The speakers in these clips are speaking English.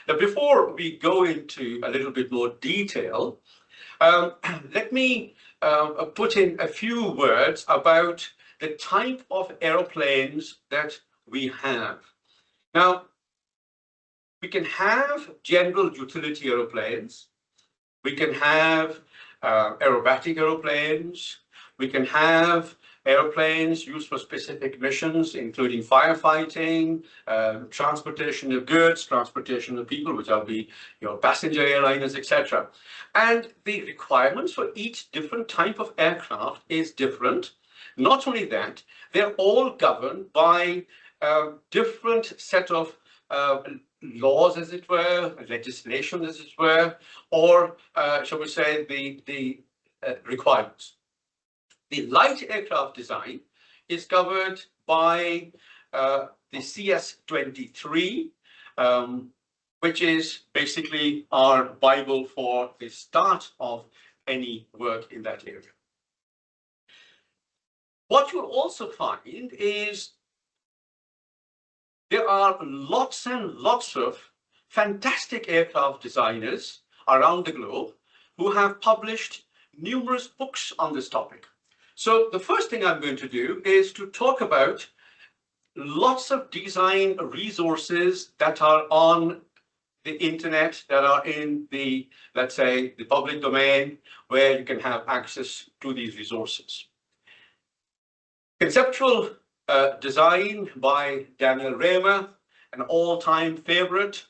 Now, before we go into a little bit more detail, let me put in a few words about the type of aeroplanes that we have. Now, we can have general utility aeroplanes. We can have aerobatic aeroplanes. We can have airplanes used for specific missions, including firefighting, transportation of goods, transportation of people, which will be passenger airliners, etc. And the requirements for each different type of aircraft is different. Not only that, they're all governed by different set of laws, as it were, legislation, as it were, or shall we say, the requirements. The light aircraft design is covered by the CS23, which is basically our Bible for the start of any work in that area. What you'll also find is there are lots and lots of fantastic aircraft designers around the globe who have published numerous books on this topic. So the first thing I'm going to do is to talk about lots of design resources that are on the internet, that are in the, let's say, the public domain, where you can have access to these resources. Conceptual design by Daniel Raymer, an all-time favorite.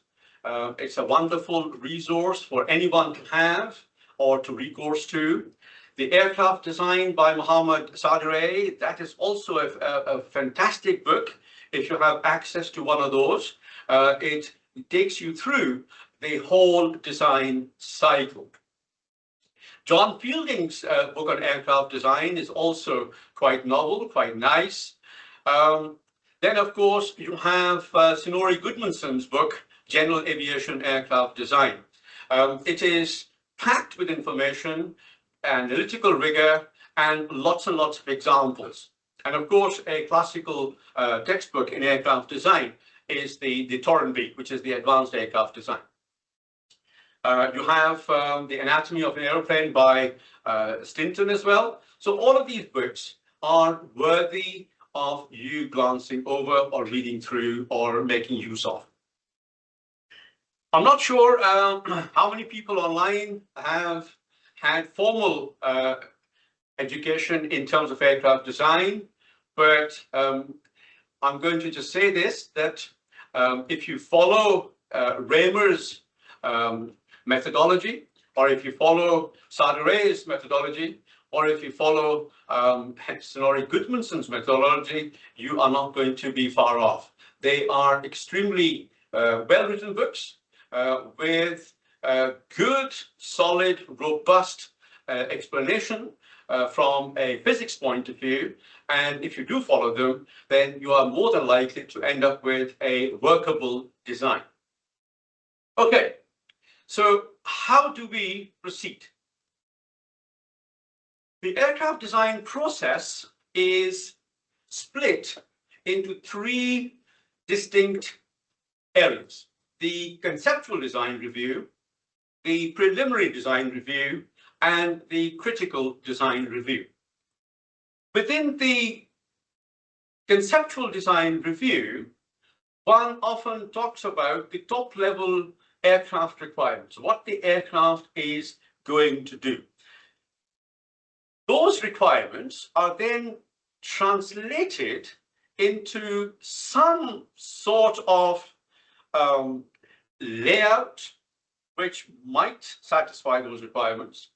It's a wonderful resource for anyone to have or to recourse to. The aircraft design by Mohammad Sadeghi, that is also a fantastic book. If you have access to one of those, it takes you through the whole design cycle. John Fielding's book on aircraft design is also quite novel, quite nice. Then, of course, you have Snorri Gudmundsson's book, General Aviation Aircraft Design. It is packed with information, analytical rigor, and lots of examples. And of course, a classical textbook in aircraft design is the Torenby, which is the Advanced Aircraft Design. You have the Anatomy of an Aeroplane by Stinton as well. So all of these books are worthy of you glancing over or reading through or making use of. I'm not sure how many people online have had formal education in terms of aircraft design, but I'm going to just say this, that if you follow Raymer's methodology, or if you follow Sadeghi's methodology, or if you follow Snorri Gudmundsson's methodology, you are not going to be far off. They are extremely well-written books with good, solid, robust explanation from a physics point of view. And if you do follow them, then you are more than likely to end up with a workable design. Okay, so how do we proceed? The aircraft design process is split into three distinct areas: the conceptual design review, the preliminary design review, and the critical design review. Within the conceptual design review, one often talks about the top-level aircraft requirements, what the aircraft is going to do. Those requirements are then translated into some sort of layout which might satisfy those requirements.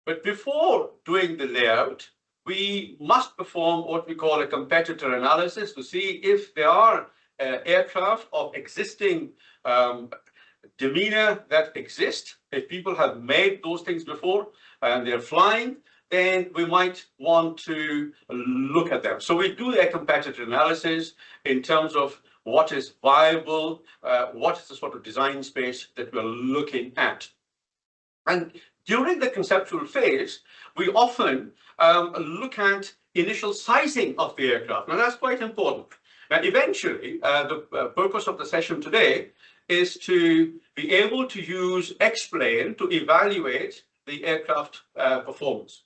But before doing the layout, we must perform what we call a competitor analysis to see if there are aircraft of existing demeanor that exist. If people have made those things before and they're flying, then we might want to look at them. So we do a competitor analysis in terms of what is viable, what is the sort of design space that we're looking at. And during the conceptual phase, we often look at initial sizing of the aircraft. Now that's quite important. Now eventually, the purpose of the session today is to be able to use Explain to evaluate the aircraft performance.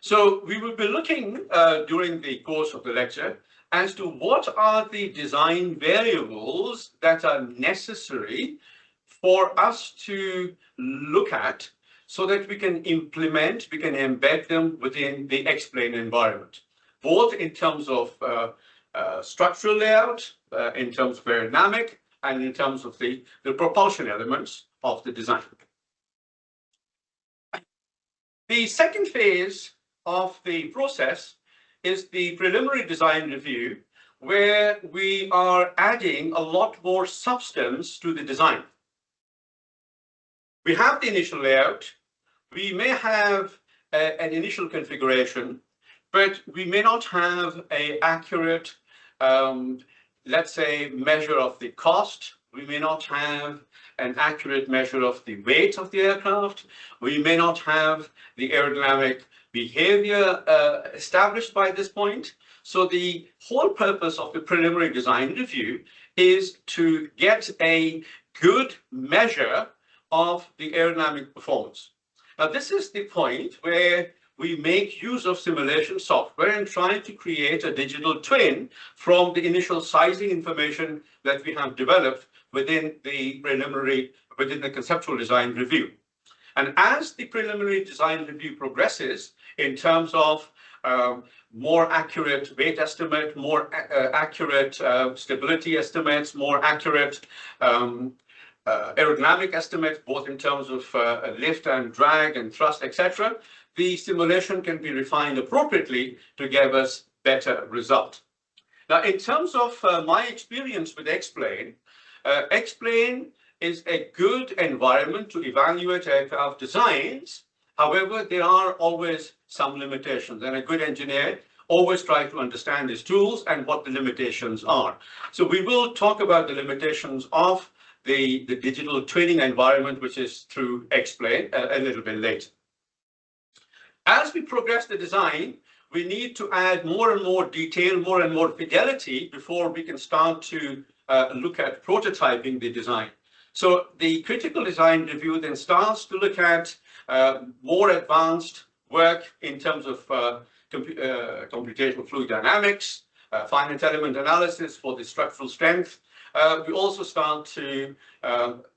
So we will be looking during the course of the lecture as to what are the design variables that are necessary for us to look at so that we can implement, we can embed them within the Explain environment, both in terms of structural layout, in terms of aerodynamic, and in terms of the propulsion elements of the design. The second phase of the process is the preliminary design review, where we are adding a lot more substance to the design. We have the initial layout, we may have an initial configuration, but we may not have an accurate, let's say, measure of the cost. We may not have an accurate measure of the weight of the aircraft. We may not have the aerodynamic behavior established by this point. So the whole purpose of the preliminary design review is to get a good measure of the aerodynamic performance. Now, this is the point where we make use of simulation software and try to create a digital twin from the initial sizing information that we have developed within the conceptual design review. And as the preliminary design review progresses in terms of more accurate weight estimate, more accurate stability estimates, more accurate aerodynamic estimates, both in terms of lift and drag and thrust, etc., the simulation can be refined appropriately to give us better result. Now, in terms of my experience with Explain, Explain is a good environment to evaluate aircraft designs. However, there are always some limitations, and a good engineer always tries to understand his tools and what the limitations are. So we will talk about the limitations of the digital twinning environment, which is through Explain, a little bit later. As we progress the design, we need to add more and more detail, more and more fidelity before we can start to look at prototyping the design. So the critical design review then starts to look at more advanced work in terms of computational fluid dynamics, finite element analysis for the structural strength. We also start to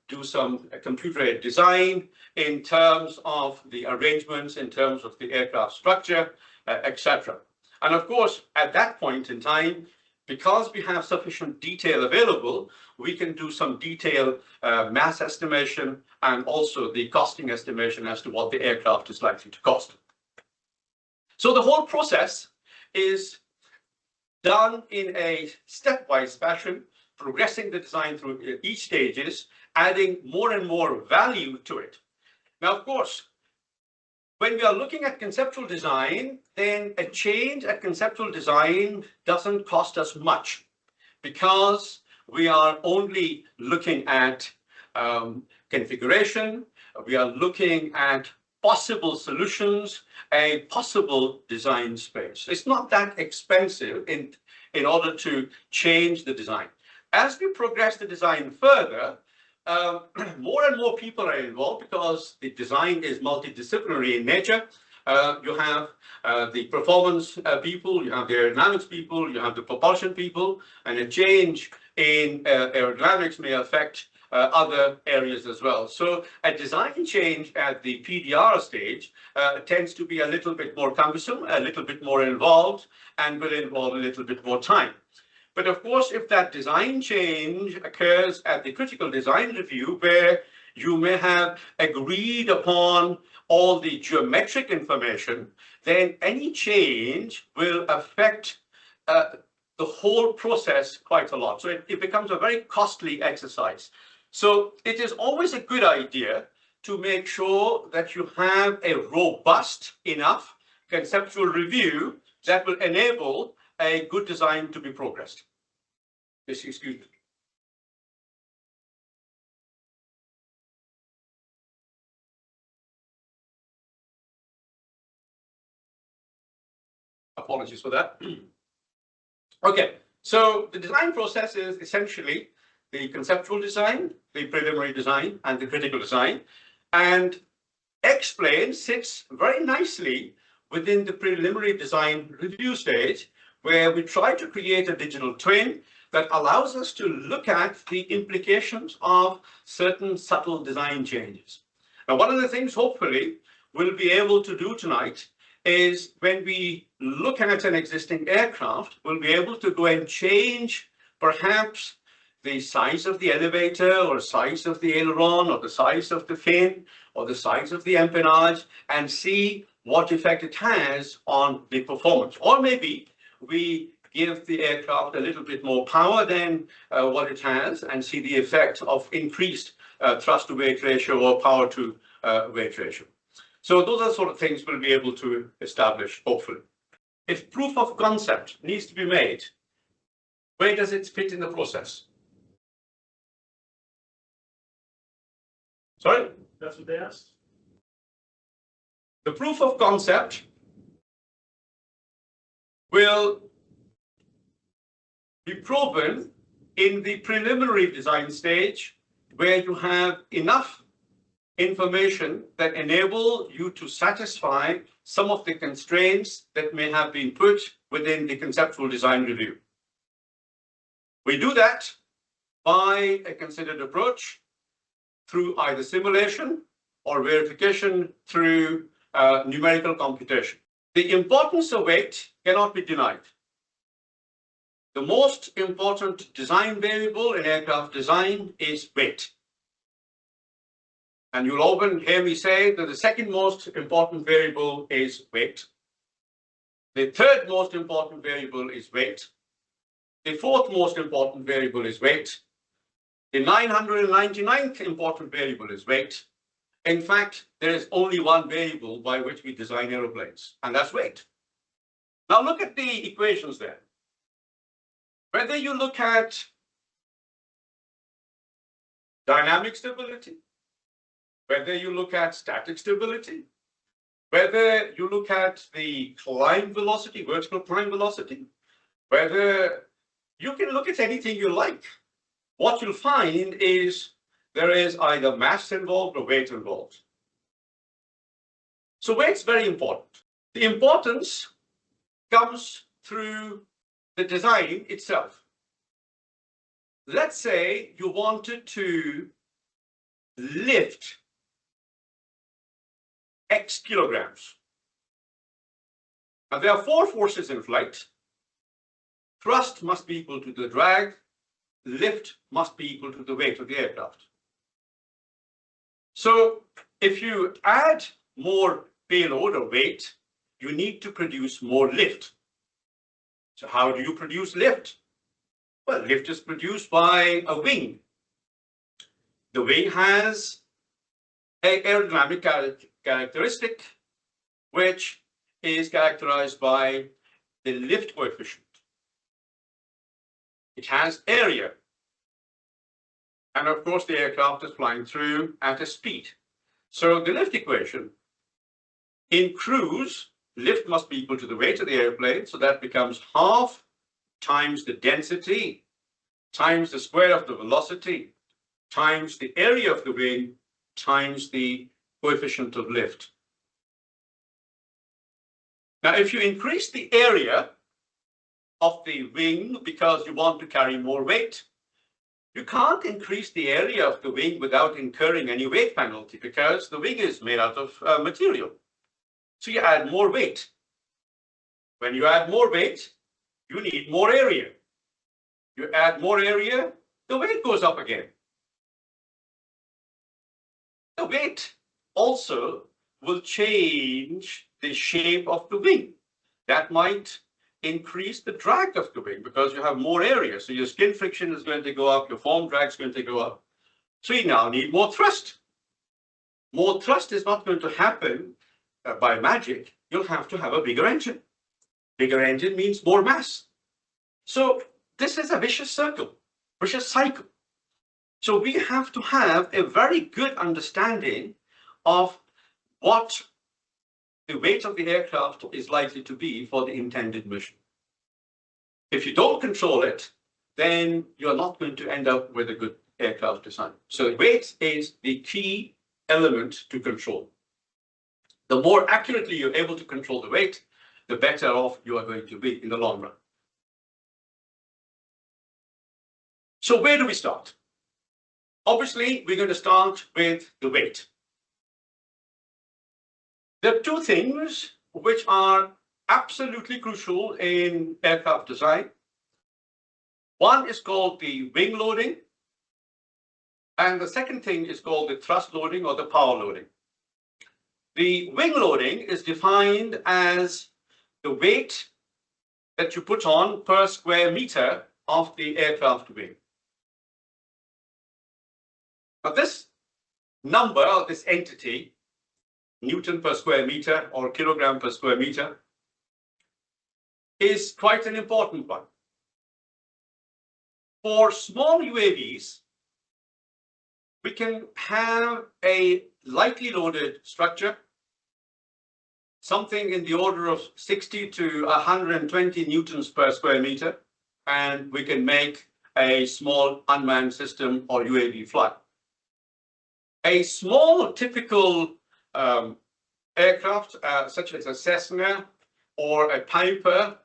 do some computer-aided design in terms of the arrangements, in terms of the aircraft structure, etc. And of course, at that point in time, because we have sufficient detail available, we can do some detailed mass estimation and also the costing estimation as to what the aircraft is likely to cost. So the whole process is done in a stepwise fashion, progressing the design through each stages, adding more and more value to it. Now, of course, when we are looking at conceptual design, then a change at conceptual design doesn't cost us much because we are only looking at configuration, we are looking at possible solutions, a possible design space. It's not that expensive in order to change the design. As we progress the design further, more and more people are involved because the design is multidisciplinary in nature. You have the performance people, you have the aerodynamics people, you have the propulsion people, and a change in aerodynamics may affect other areas as well. So a design change at the PDR stage tends to be a little bit more cumbersome, a little bit more involved, and will involve a little bit more time. But of course, if that design change occurs at the critical design review, where you may have agreed upon all the geometric information, then any change will affect the whole process quite a lot. So it becomes a very costly exercise. So it is always a good idea to make sure that you have a robust enough conceptual review that will enable a good design to be progressed. Yes, excuse me. Apologies for that. Okay, so the design process is essentially the conceptual design, the preliminary design, and the critical design. And X-plane sits very nicely within the preliminary design review stage, where we try to create a digital twin that allows us to look at the implications of certain subtle design changes. Now, one of the things, hopefully, we'll be able to do tonight is when we look at an existing aircraft, we'll be able to go and change perhaps the size of the elevator or size of the aileron or the size of the fin or the size of the empennage and see what effect it has on the performance. Or maybe we give the aircraft a little bit more power than what it has and see the effect of increased thrust to weight ratio or power to weight ratio. So those are the sort of things we'll be able to establish, hopefully. If proof of concept needs to be made, where does it fit in the process? Sorry? That's what they asked. The proof of concept will be proven in the preliminary design stage, where you have enough information that enable you to satisfy some of the constraints that may have been put within the conceptual design review. We do that by a considered approach through either simulation or verification through numerical computation. The importance of weight cannot be denied. The most important design variable in aircraft design is weight. And you'll often hear me say that the second most important variable is weight. The third most important variable is weight. The fourth most important variable is weight. The 999th important variable is weight. In fact, there is only one variable by which we design aeroplanes, and that's weight. Now look at the equations there. Whether you look at dynamic stability, whether you look at static stability, whether you look at the climb velocity, vertical climb velocity, whether you can look at anything you like, what you'll find is there is either mass involved or weight involved. So weight's very important. The importance comes through the design itself. Let's say you wanted to lift X kilograms. Now there are four forces in flight. Thrust must be equal to the drag. Lift must be equal to the weight of the aircraft. So if you add more payload or weight, you need to produce more lift. So how do you produce lift? Well, lift is produced by a wing. The wing has an aerodynamic characteristic, which is characterized by the lift coefficient. It has area. And of course, the aircraft is flying through at a speed. So the lift equation in cruise, lift must be equal to the weight of the airplane. So that becomes half times the density times the square of the velocity times the area of the wing times the coefficient of lift. Now, if you increase the area of the wing because you want to carry more weight, you can't increase the area of the wing without incurring any weight penalty because the wing is made out of material. So you add more weight. When you add more weight, you need more area. You add more area, the weight goes up again. The weight also will change the shape of the wing. That might increase the drag of the wing because you have more area. So your skin friction is going to go up, your form drag is going to go up. So you now need more thrust. More thrust is not going to happen by magic. You'll have to have a bigger engine. Bigger engine means more mass. So this is a vicious circle, vicious cycle. So we have to have a very good understanding of what the weight of the aircraft is likely to be for the intended mission. If you don't control it, then you're not going to end up with a good aircraft design. So weight is the key element to control. The more accurately you're able to control the weight, the better off you are going to be in the long run. So where do we start? Obviously, we're going to start with the weight. There are two things which are absolutely crucial in aircraft design. One is called the wing loading, and the second thing is called the thrust loading or the power loading. The wing loading is defined as the weight that you put on per square meter of the aircraft wing. Now this number, or this entity, Newton per square meter or kilogram per square meter, is quite an important one. For small UAVs, we can have a lightly loaded structure, something in the order of 60 to 120 newtons per square meter, and we can make a small unmanned system or UAV fly. A small typical aircraft, such as a Cessna or a Piper,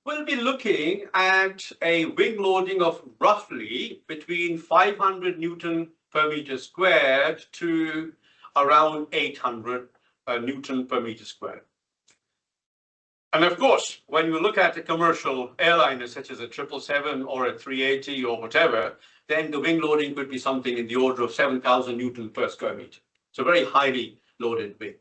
will be looking at a wing loading of roughly between 500 Newton per meter squared to around 800 Newton per meter squared. And of course, when you look at a commercial airliner such as a 777 or a 380 or whatever, then the wing loading could be something in the order of 7,000 Newton per square meter. So very highly loaded wing.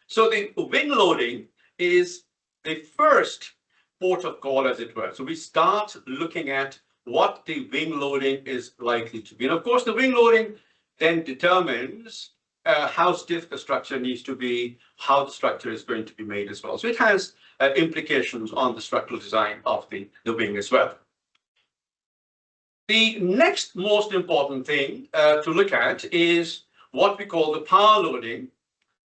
So the wing loading is the first port of call, as it were. So we start looking at what the wing loading is likely to be. And of course, the wing loading then determines how stiff the structure needs to be, how the structure is going to be made as well. So it has implications on the structural design of the wing as well. The next most important thing to look at is what we call the power loading,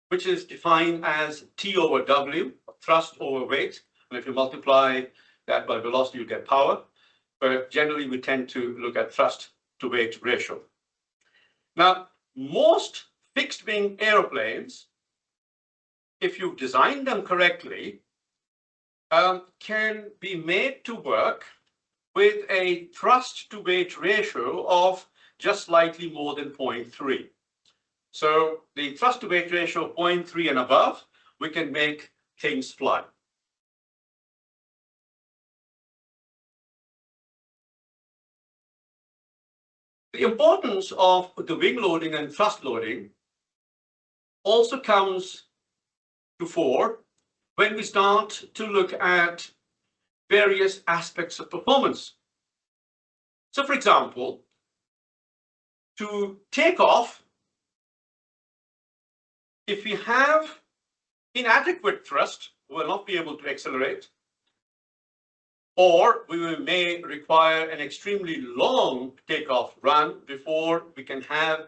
which is defined as T over W, thrust over weight. And if you multiply that by velocity, you get power. But generally, we tend to look at thrust to weight ratio. Now, most fixed wing aeroplanes, if you design them correctly, can be made to work with a thrust to weight ratio of just slightly more than 0.3. So the thrust to weight ratio of 0.3 and above, we can make things fly. The importance of the wing loading and thrust loading also comes to fore when we start to look at various aspects of performance. So for example, to take off, if we have inadequate thrust, we will not be able to accelerate, or we may require an extremely long takeoff run before we can have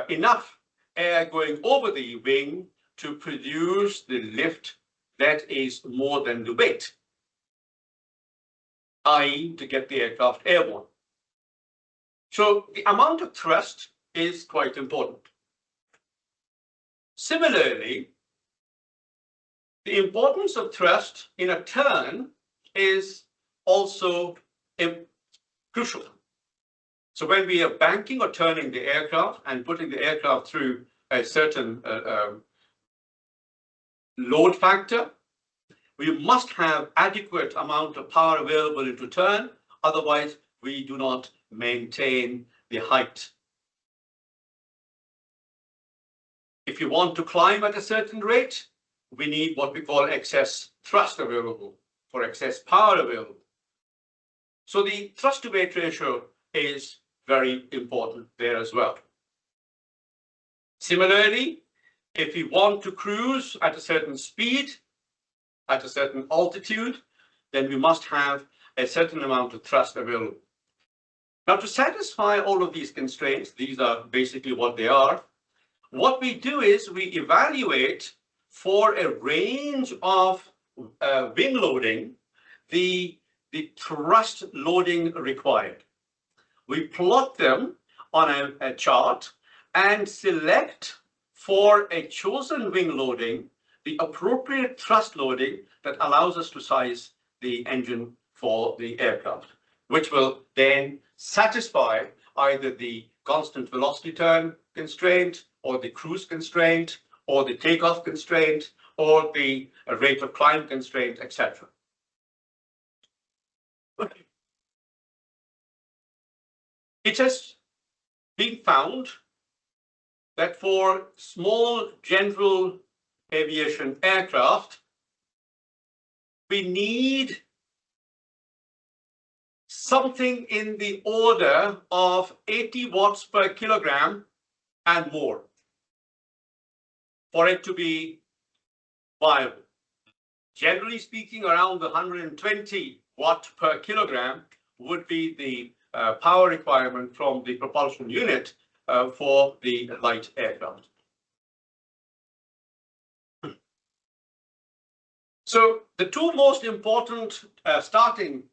enough air going over the wing to produce the lift that is more than the weight, i.e. to get the aircraft airborne. So the amount of thrust is quite important. Similarly, the importance of thrust in a turn is also crucial. So when we are banking or turning the aircraft and putting the aircraft through a certain load factor, we must have adequate amount of power available into turn, otherwise we do not maintain the height. If you want to climb at a certain rate, we need what we call excess thrust available or excess power available. So the thrust to weight ratio is very important there as well. Similarly, if we want to cruise at a certain speed, at a certain altitude, then we must have a certain amount of thrust available. Now, to satisfy all of these constraints, these are basically what they are, what we do is we evaluate for a range of wing loading the the thrust loading required. We plot them on a chart and select for a chosen wing loading the appropriate thrust loading that allows us to size the engine for the aircraft, which will then satisfy either the constant velocity turn constraint or the cruise constraint or the takeoff constraint or the rate of climb constraint, etc. It has been found that for small general aviation aircraft, we need something in the order of 80 watts per kilogram and more for it to be viable. Generally speaking, around the 120 watt per kilogram would be the power requirement from the propulsion unit for the light aircraft. So the two most important starting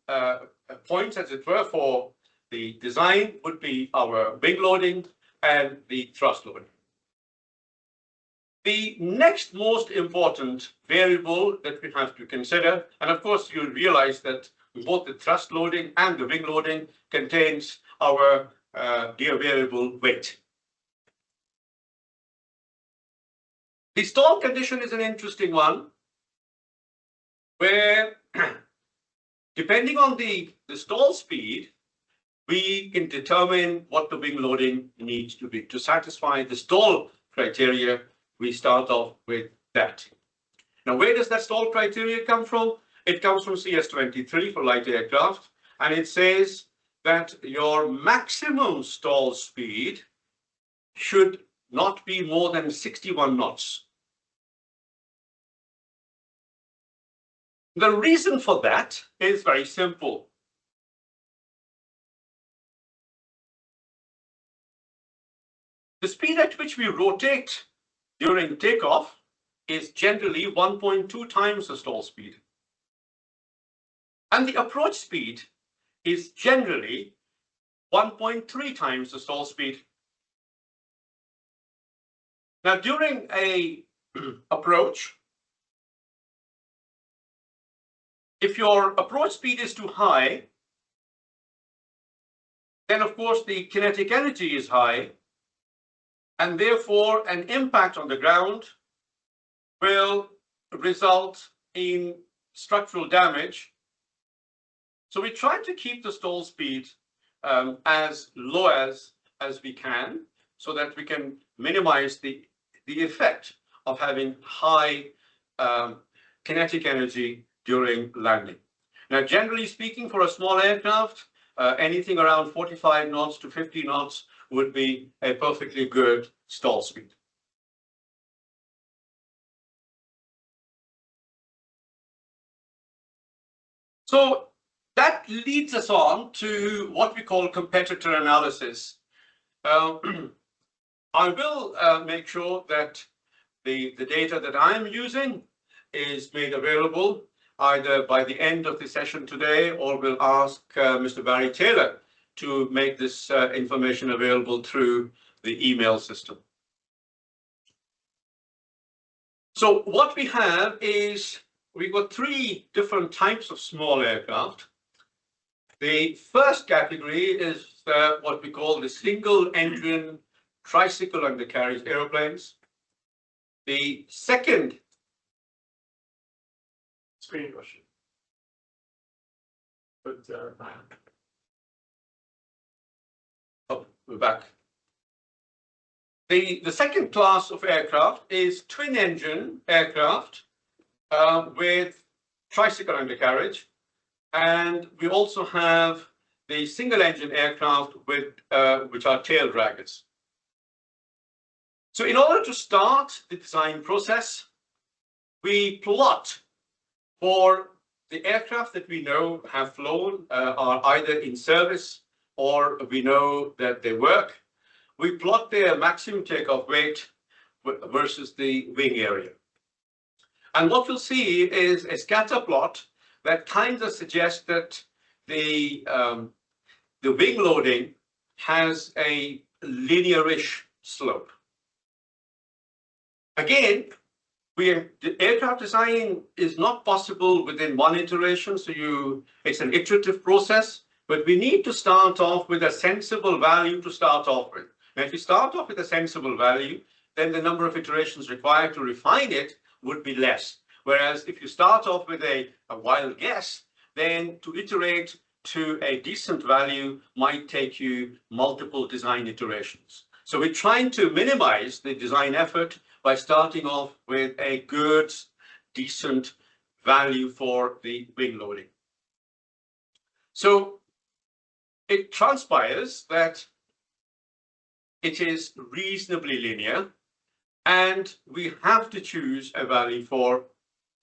points, as it were, for the design would be our wing loading and the thrust loading. The next most important variable that we have to consider, and of course you realize that both the thrust loading and the wing loading contains our gear variable weight. The stall condition is an interesting one, where depending on the stall speed, we can determine what the wing loading needs to be. To satisfy the stall criteria, we start off with that. Now, where does that stall criteria come from? It comes from CS23 for light aircraft, and it says that your maximum stall speed should not be more than 61 knots. The reason for that is very simple. The speed at which we rotate during takeoff is generally 1.2 times the stall speed. And the approach speed is generally 1.3 times the stall speed. Now, during a approach, if your approach speed is too high, then of course the kinetic energy is high, and therefore an impact on the ground will result in structural damage. So we try to keep the stall speed as low as we can, so that we can minimize the effect of having high kinetic energy during landing. Now, generally speaking, for a small aircraft, anything around 45 knots to 50 knots would be a perfectly good stall speed. So that leads us on to what we call competitor analysis. I will make sure that the data that I'm using is made available either by the end of the session today, or we'll ask Mr. Barry Taylor to make this information available through the email system. So what we have is, we've got three different types of small aircraft. The first category is what we call the single engine tricycle undercarriage aeroplanes. The second screen question. But oh, we're back. The second class of aircraft is twin engine aircraft with tricycle undercarriage, and we also have the single engine aircraft with which are tail draggers. So in order to start the design process, we plot for the aircraft that we know have flown, are either in service or we know that they work. We plot their maximum takeoff weight versus the wing area. And what we'll see is a scatter plot that kind of suggests that the wing loading has a linearish slope. Again, the aircraft design is not possible within one iteration, so it's an iterative process, but we need to start off with a sensible value to start off with. And if you start off with a sensible value, then the number of iterations required to refine it would be less. Whereas if you start off with a wild guess, then to iterate to a decent value might take you multiple design iterations. So we're trying to minimize the design effort by starting off with a good, decent value for the wing loading. So it transpires that it is reasonably linear, and we have to choose a value for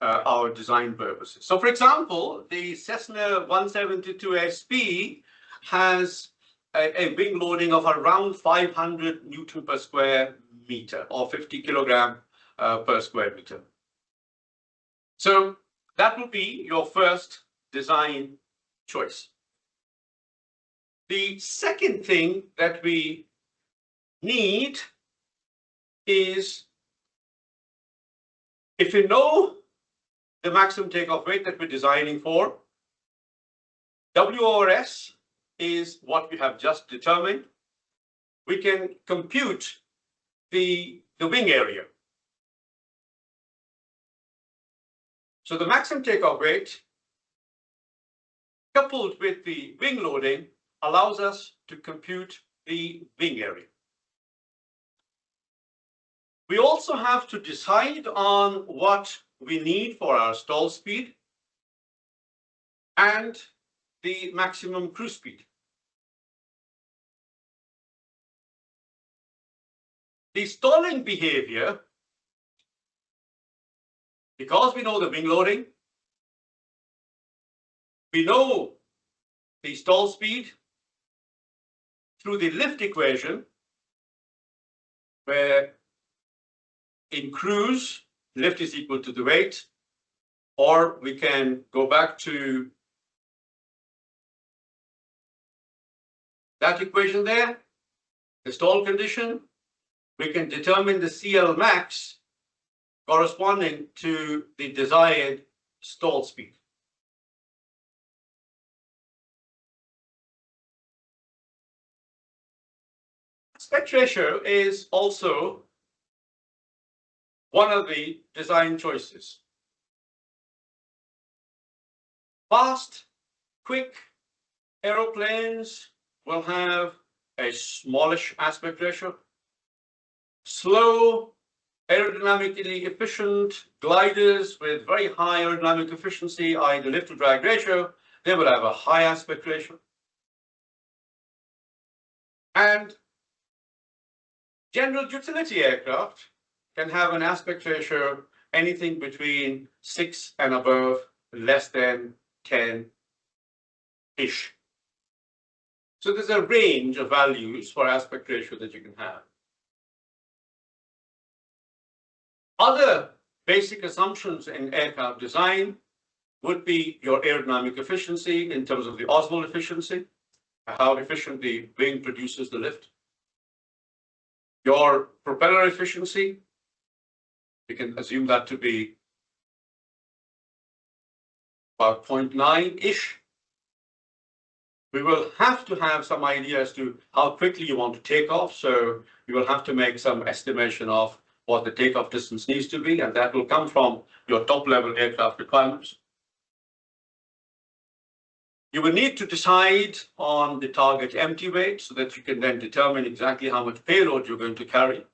our design purposes. So for example, the Cessna 172 SP has a wing loading of around 500 Newton per square meter, or 50 kilogram per square meter. So that will be your first design choice. The second thing that we need is, if you know the maximum takeoff weight that we're designing for, W/S is what we have just determined. We can compute the wing area. So the maximum takeoff weight coupled with the wing loading allows us to compute the wing area. We also have to decide on what we need for our stall speed and the maximum cruise speed. The stalling behavior, because we know the wing loading, we know the stall speed through the lift equation, where in cruise, lift is equal to the weight, or we can go back to that equation there, the stall condition. We can determine the CL max corresponding to the desired stall speed. Aspect ratio is also one of the design choices. Fast, quick aeroplanes will have a smallish aspect ratio. Slow, aerodynamically efficient gliders with very high aerodynamic efficiency, i.e. the lift to drag ratio, they will have a high aspect ratio. And general utility aircraft can have an aspect ratio anything between 6 and above, less than 10-ish. So there's a range of values for aspect ratio that you can have. Other basic assumptions in aircraft design would be your aerodynamic efficiency in terms of the oswald efficiency, how efficient the wing produces the lift. Your propeller efficiency, you can assume that to be about 0.9-ish. We will have to have some idea as to how quickly you want to take off. So you will have to make some estimation of what the takeoff distance needs to be, and that will come from your top level aircraft requirements. You will need to decide on the target empty weight so that you can then determine exactly how much payload you're going to carry.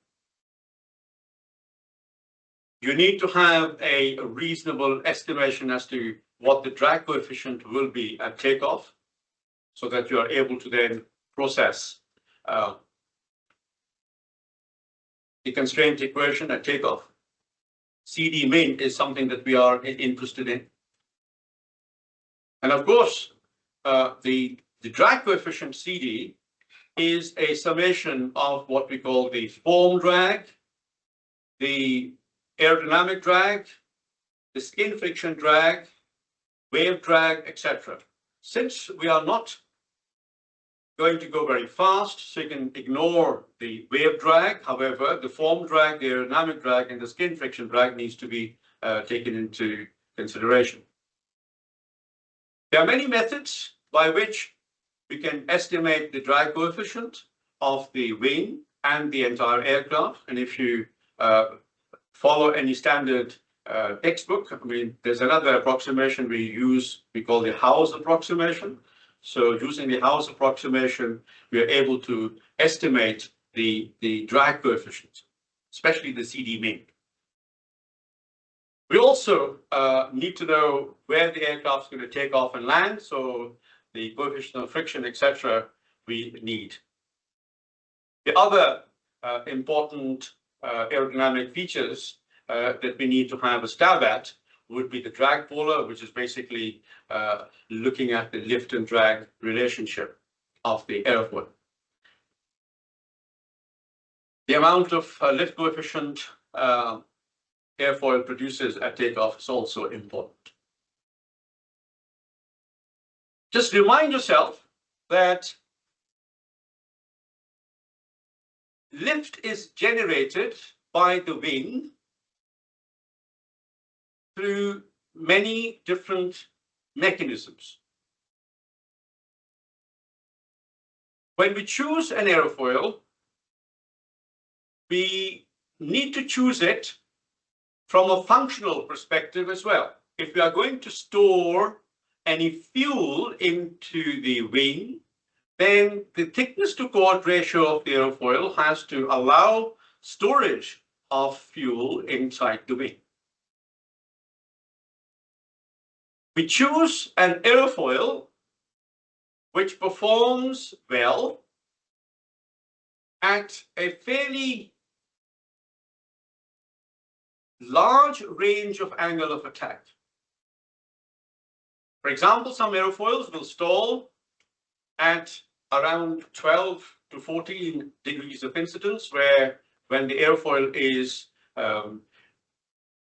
You need to have a reasonable estimation as to what the drag coefficient will be at takeoff, so that you are able to then process the constraint equation at takeoff. CD min is something that we are interested in. And of course, the drag coefficient CD is a summation of what we call the form drag, the aerodynamic drag, the skin friction drag, wave drag, etc. Since we are not going to go very fast, so you can ignore the wave drag. However, the form drag, the aerodynamic drag, and the skin friction drag needs to be taken into consideration. There are many methods by which we can estimate the drag coefficient of the wing and the entire aircraft. And if you follow any standard textbook, I mean, there's another approximation we use, we call the Howe's approximation. So using the Howe's approximation, we are able to estimate the drag coefficient, especially the CD min. We also need to know where the aircraft is going to take off and land. So the coefficient of friction, etc., we need. The other important aerodynamic features that we need to have a stab at would be the drag polar, which is basically looking at the lift and drag relationship of the airfoil. The amount of lift coefficient airfoil produces at takeoff is also important. Just remind yourself that lift is generated by the wing through many different mechanisms. When we choose an airfoil, we need to choose it from a functional perspective as well. If we are going to store any fuel into the wing, then the thickness to chord ratio of the airfoil has to allow storage of fuel inside the wing. We choose an airfoil which performs well at a fairly large range of angle of attack. For example, some airfoils will stall at around 12 to 14 degrees of incidence, where when the airfoil is,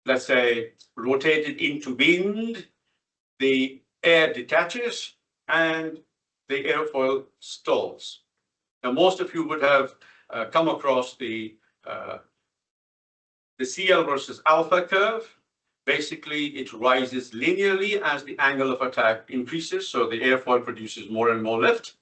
let's say, rotated into wind, the air detaches and the airfoil stalls. Now, most of you would have come across the CL versus alpha curve. Basically, it rises linearly as the angle of attack increases, so the airfoil produces more and more lift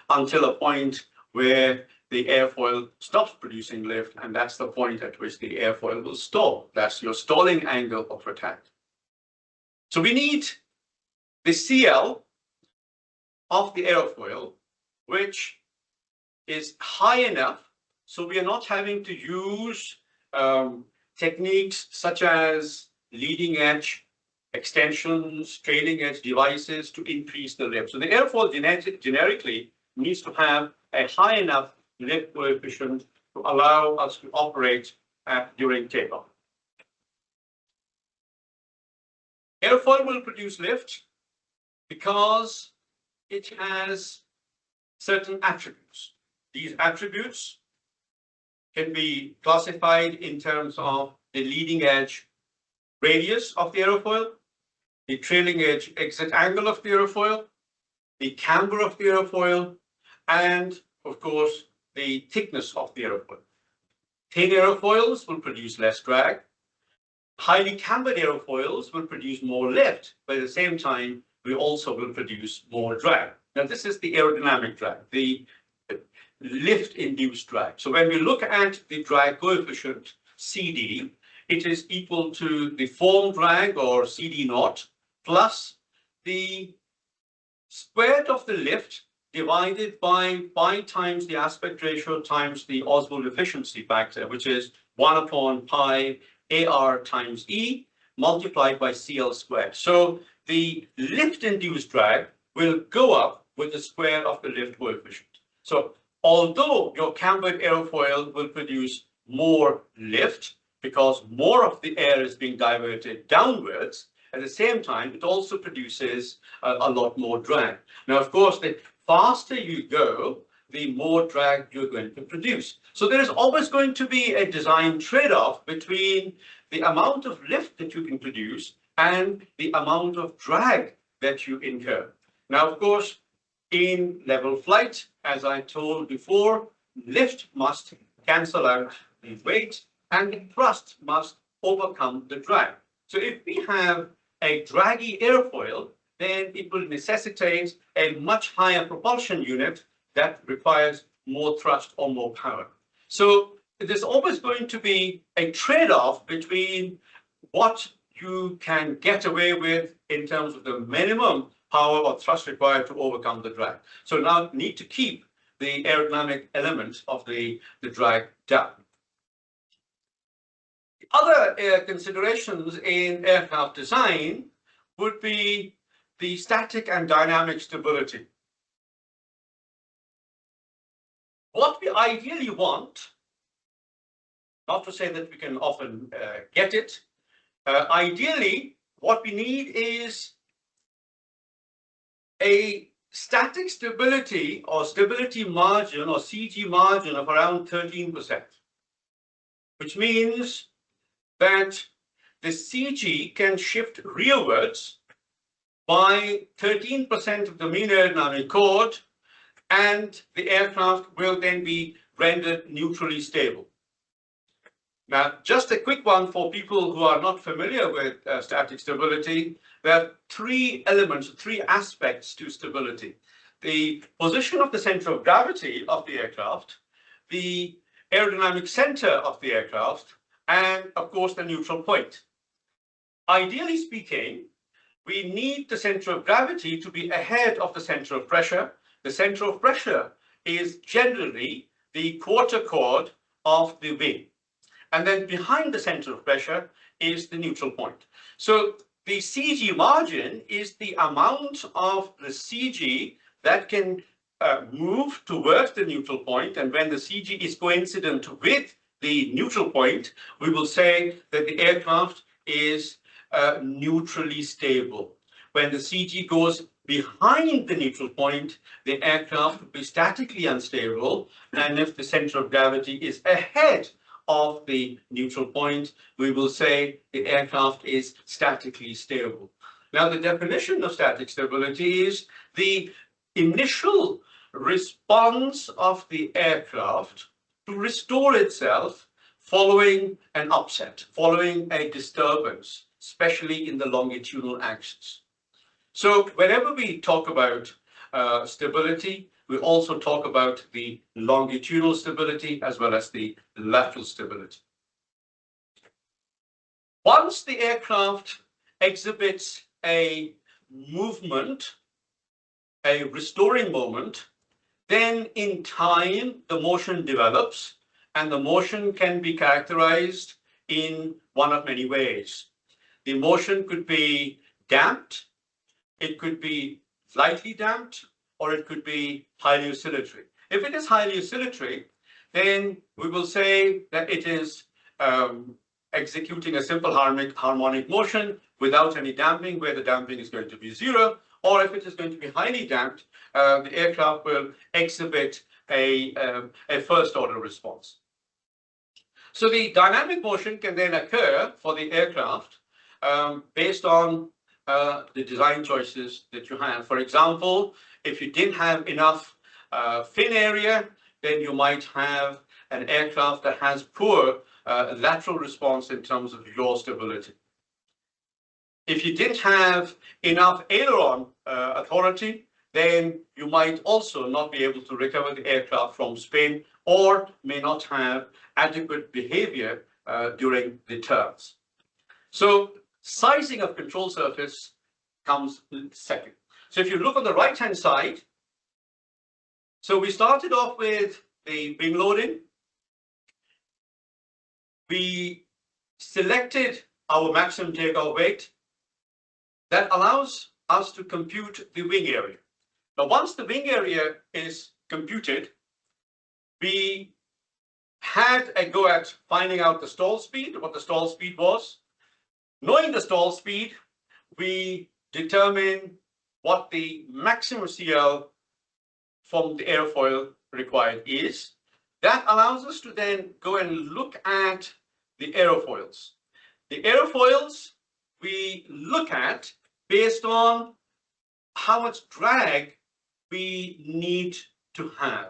until a point where the airfoil stops producing lift, and that's the point at which the airfoil will stall. That's your stalling angle of attack. So we need the CL of the airfoil, which is high enough so we are not having to use techniques such as leading edge extensions, trailing edge devices to increase the lift. So the airfoil generically needs to have a high enough lift coefficient to allow us to operate during takeoff. Airfoil will produce lift because it has certain attributes. These attributes can be classified in terms of the leading edge radius of the airfoil, the trailing edge exit angle of the airfoil, the camber of the airfoil, and of course, the thickness of the airfoil. Thin airfoils will produce less drag. Highly cambered airfoils will produce more lift, but at the same time, we also will produce more drag. Now, this is the aerodynamic drag, the lift-induced drag. So when we look at the drag coefficient, CD, it is equal to the form drag, or CD naught, plus the square of the lift divided by pi times the aspect ratio times the Oswald efficiency factor, which is 1 upon pi AR times E multiplied by CL squared. So the lift-induced drag will go up with the square of the lift coefficient. So although your cambered airfoil will produce more lift because more of the air is being diverted downwards, at the same time, it also produces a lot more drag. Now, of course, the faster you go, the more drag you're going to produce. So there is always going to be a design trade-off between the amount of lift that you can produce and the amount of drag that you incur. Now, of course, in level flight, as I told before, lift must cancel out the weight and the thrust must overcome the drag. So if we have a draggy airfoil, then it will necessitate a much higher propulsion unit that requires more thrust or more power. So there's always going to be a trade-off between what you can get away with in terms of the minimum power or thrust required to overcome the drag. So now need to keep the aerodynamic element of the drag down. Other considerations in aircraft design would be the static and dynamic stability. What we ideally want, not to say that we can often get it, ideally what we need is a static stability or stability margin or CG margin of around 13%, which means that the CG can shift rearwards by 13% of the mean aerodynamic chord, and the aircraft will then be rendered neutrally stable. Now, just a quick one for people who are not familiar with static stability. There are three elements, three aspects to stability: the position of the center of gravity of the aircraft, the aerodynamic center of the aircraft, and of course the neutral point. Ideally speaking, we need the center of gravity to be ahead of the center of pressure. The center of pressure is generally the quarter chord of the wing. And then behind the center of pressure is the neutral point. So the CG margin is the amount of the CG that can move towards the neutral point. And when the CG is coincident with the neutral point, we will say that the aircraft is neutrally stable. When the CG goes behind the neutral point, the aircraft will be statically unstable. And if the center of gravity is ahead of the neutral point, we will say the aircraft is statically stable. Now, the definition of static stability is the initial response of the aircraft to restore itself following an upset, following a disturbance, especially in the longitudinal axis. So whenever we talk about stability, we also talk about the longitudinal stability as well as the lateral stability. Once the aircraft exhibits a movement, a restoring moment, then in time the motion develops, and the motion can be characterized in one of many ways. The motion could be damped, it could be slightly damped, or it could be highly oscillatory. If it is highly oscillatory, then we will say that it is executing a simple harmonic motion without any damping, where the damping is going to be zero. Or if it is going to be highly damped, the aircraft will exhibit a first order response. So the dynamic motion can then occur for the aircraft based on the design choices that you have. For example, if you didn't have enough fin area, then you might have an aircraft that has poor lateral response in terms of yaw stability. If you didn't have enough aileron authority, then you might also not be able to recover the aircraft from spin, or may not have adequate behavior during the turns. So sizing of control surface comes second. So if you look on the right-hand side, so we started off with the wing loading. We selected our maximum takeoff weight. That allows us to compute the wing area. Now, once the wing area is computed, we had a go at finding out the stall speed, what the stall speed was. Knowing the stall speed, we determine what the maximum CL from the airfoil required is. That allows us to then go and look at the airfoils. The airfoils we look at based on how much drag we need to have.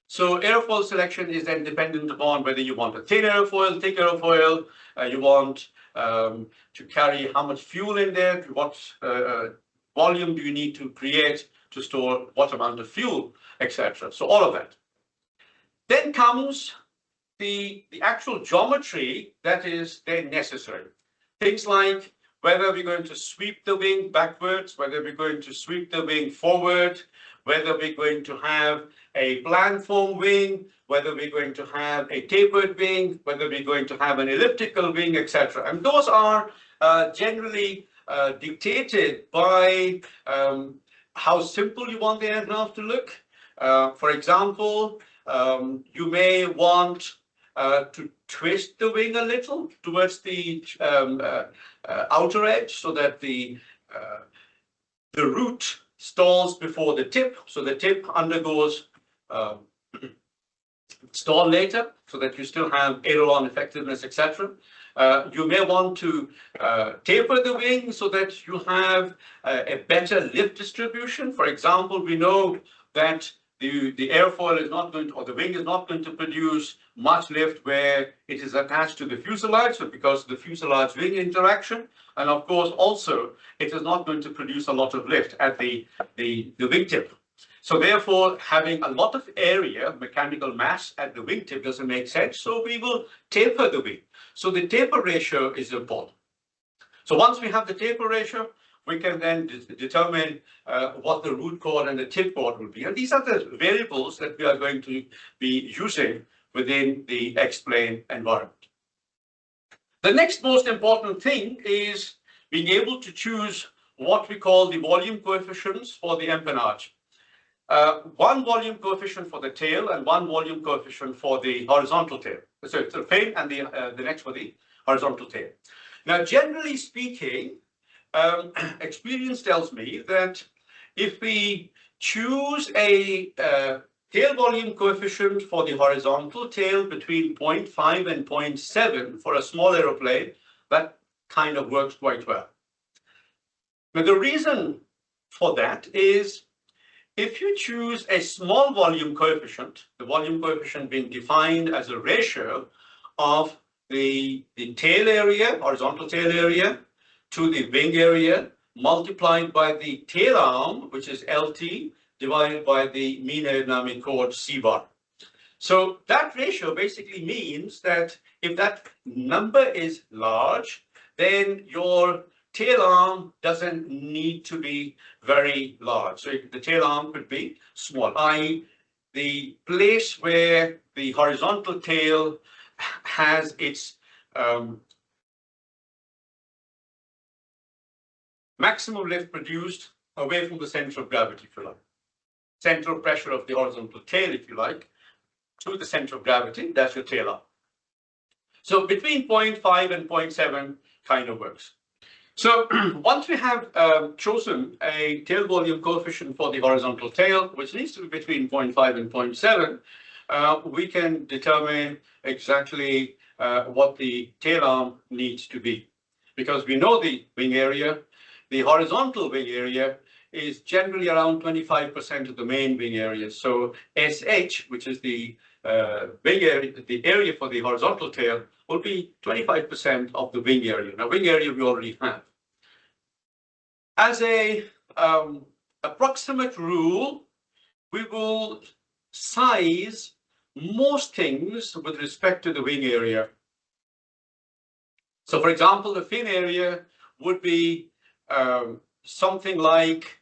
So airfoil selection is then dependent upon whether you want a thin airfoil, thick airfoil, you want to carry how much fuel in there, what volume do you need to create to store what amount of fuel, etc. So all of that. Then comes the actual geometry that is then necessary. Things like whether we're going to sweep the wing backwards, whether we're going to sweep the wing forward, whether we're going to have a planform wing, whether we're going to have a tapered wing, whether we're going to have an elliptical wing, etc. And those are generally dictated by how simple you want the aircraft to look. For example, you may want to twist the wing a little towards the outer edge so that the root stalls before the tip, so the tip undergoes stall later, so that you still have aileron effectiveness, etc. You may want to taper the wing so that you have a better lift distribution. For example, we know that the airfoil is not going to, or the wing is not going to produce much lift where it is attached to the fuselage, so because of the fuselage wing interaction. And of course, also, it is not going to produce a lot of lift at the wingtip. So therefore, having a lot of area, mechanical mass at the wingtip doesn't make sense. So we will taper the wing. So the taper ratio is important. So once we have the taper ratio, we can then determine what the root chord and the tip chord will be. And these are the variables that we are going to be using within the X-plane environment. The next most important thing is being able to choose what we call the volume coefficients for the empennage. One volume coefficient for the tail and one volume coefficient for the horizontal tail. So it's the fin and the next for the horizontal tail. Now, generally speaking, experience tells me that if we choose a tail volume coefficient for the horizontal tail between 0.5 and 0.7 for a small aeroplane, that kind of works quite well. Now, the reason for that is if you choose a small volume coefficient, the volume coefficient being defined as a ratio of the tail area, horizontal tail area, to the wing area, multiplied by the tail arm, which is LT, divided by the mean aerodynamic chord C bar. So that ratio basically means that if that number is large, then your tail arm doesn't need to be very large. So the tail arm could be small, i.e. the place where the horizontal tail has its maximum lift produced away from the center of gravity, if you like. Center of pressure of the horizontal tail, if you like, to the center of gravity, that's your tail arm. So between 0.5 and 0.7 kind of works. So once we have chosen a tail volume coefficient for the horizontal tail, which needs to be between 0.5 and 0.7, we can determine exactly what the tail arm needs to be. Because we know the wing area, the horizontal wing area is generally around 25% of the main wing area. So SH, which is the wing area, the area for the horizontal tail, will be 25% of the wing area. Now, wing area we already have. As a approximate rule, we will size most things with respect to the wing area. So, for example, the fin area would be something like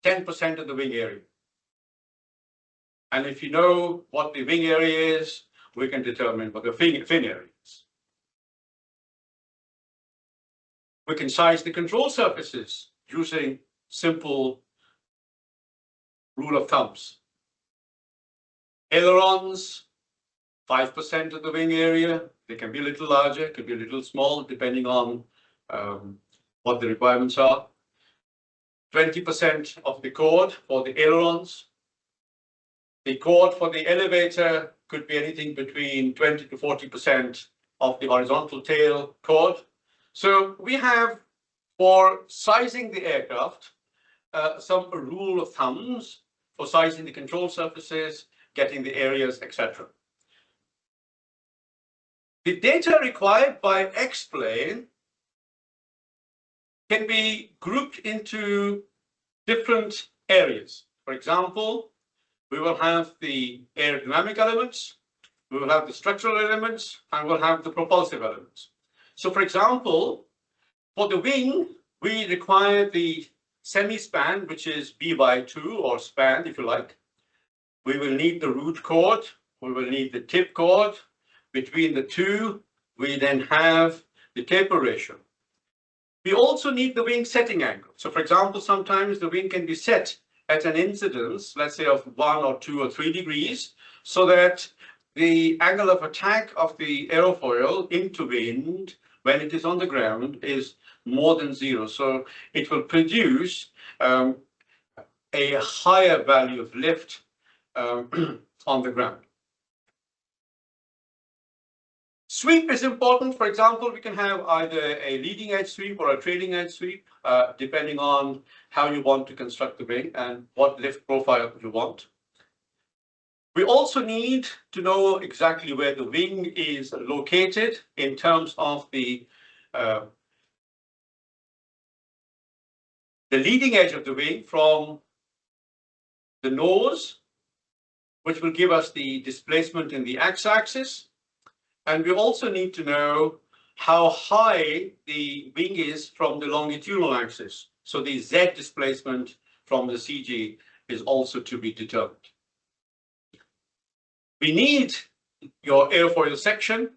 10% of the wing area. And if you know what the wing area is, we can determine what the fin area is. We can size the control surfaces using simple rule of thumbs. Ailerons, 5% of the wing area. They can be a little larger, could be a little small, depending on what the requirements are. 20% of the chord for the ailerons. The chord for the elevator could be anything between 20 to 40% of the horizontal tail chord. So we have, for sizing the aircraft, some rule of thumbs for sizing the control surfaces, getting the areas, etc. The data required by X-plane can be grouped into different areas. For example, we will have the aerodynamic elements, we will have the structural elements, and we'll have the propulsive elements. So for example, for the wing, we require the semi-span, which is B/2 or span, if you like. We will need the root chord, we will need the tip chord. Between the two, we then have the taper ratio. We also need the wing setting angle. So for example, sometimes the wing can be set at an incidence, let's say of 1 or 2 or 3 degrees, so that the angle of attack of the aerofoil into wind when it is on the ground is more than 0. So it will produce a higher value of lift on the ground. Sweep is important. For example, we can have either a leading edge sweep or a trailing edge sweep, depending on how you want to construct the wing and what lift profile you want. We also need to know exactly where the wing is located in terms of the leading edge of the wing from the nose, which will give us the displacement in the x-axis. And we also need to know how high the wing is from the longitudinal axis. So the Z displacement from the CG is also to be determined. We need your airfoil section,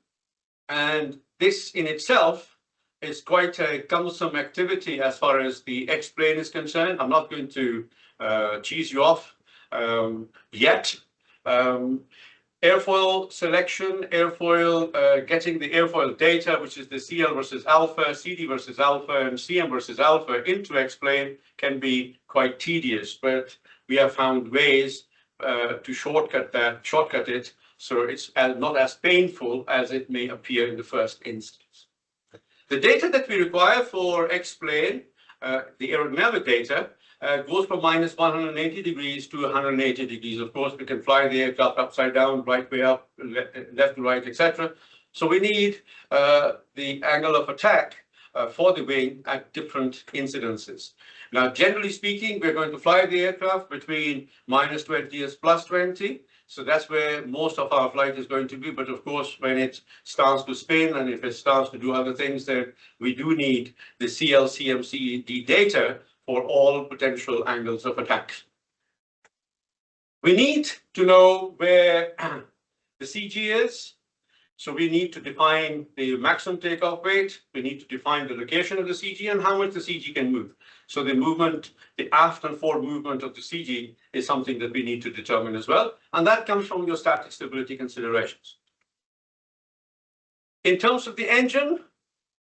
and this in itself is quite a cumbersome activity as far as the X-plane is concerned. I'm not going to cheese you off yet. Airfoil selection, airfoil, getting the airfoil data, which is the CL versus alpha, CD versus alpha, and CM versus alpha into X-plane can be quite tedious, but we have found ways to shortcut it, so it's not as painful as it may appear in the first instance. The data that we require for X-plane, the aerodynamic data, goes from minus 180 degrees to 180 degrees. Of course, we can fly the aircraft upside down, right way up, left to right, etc. So we need the angle of attack for the wing at different incidences. Now, generally speaking, we're going to fly the aircraft between minus 20 and plus 20. So that's where most of our flight is going to be. But of course, when it starts to spin and if it starts to do other things, then we do need the CL, CM, CD data for all potential angles of attack. We need to know where the CG is. So we need to define the maximum takeoff weight. We need to define the location of the CG and how much the CG can move. So the movement, the aft and forward movement of the CG is something that we need to determine as well. And that comes from your static stability considerations. In terms of the engine,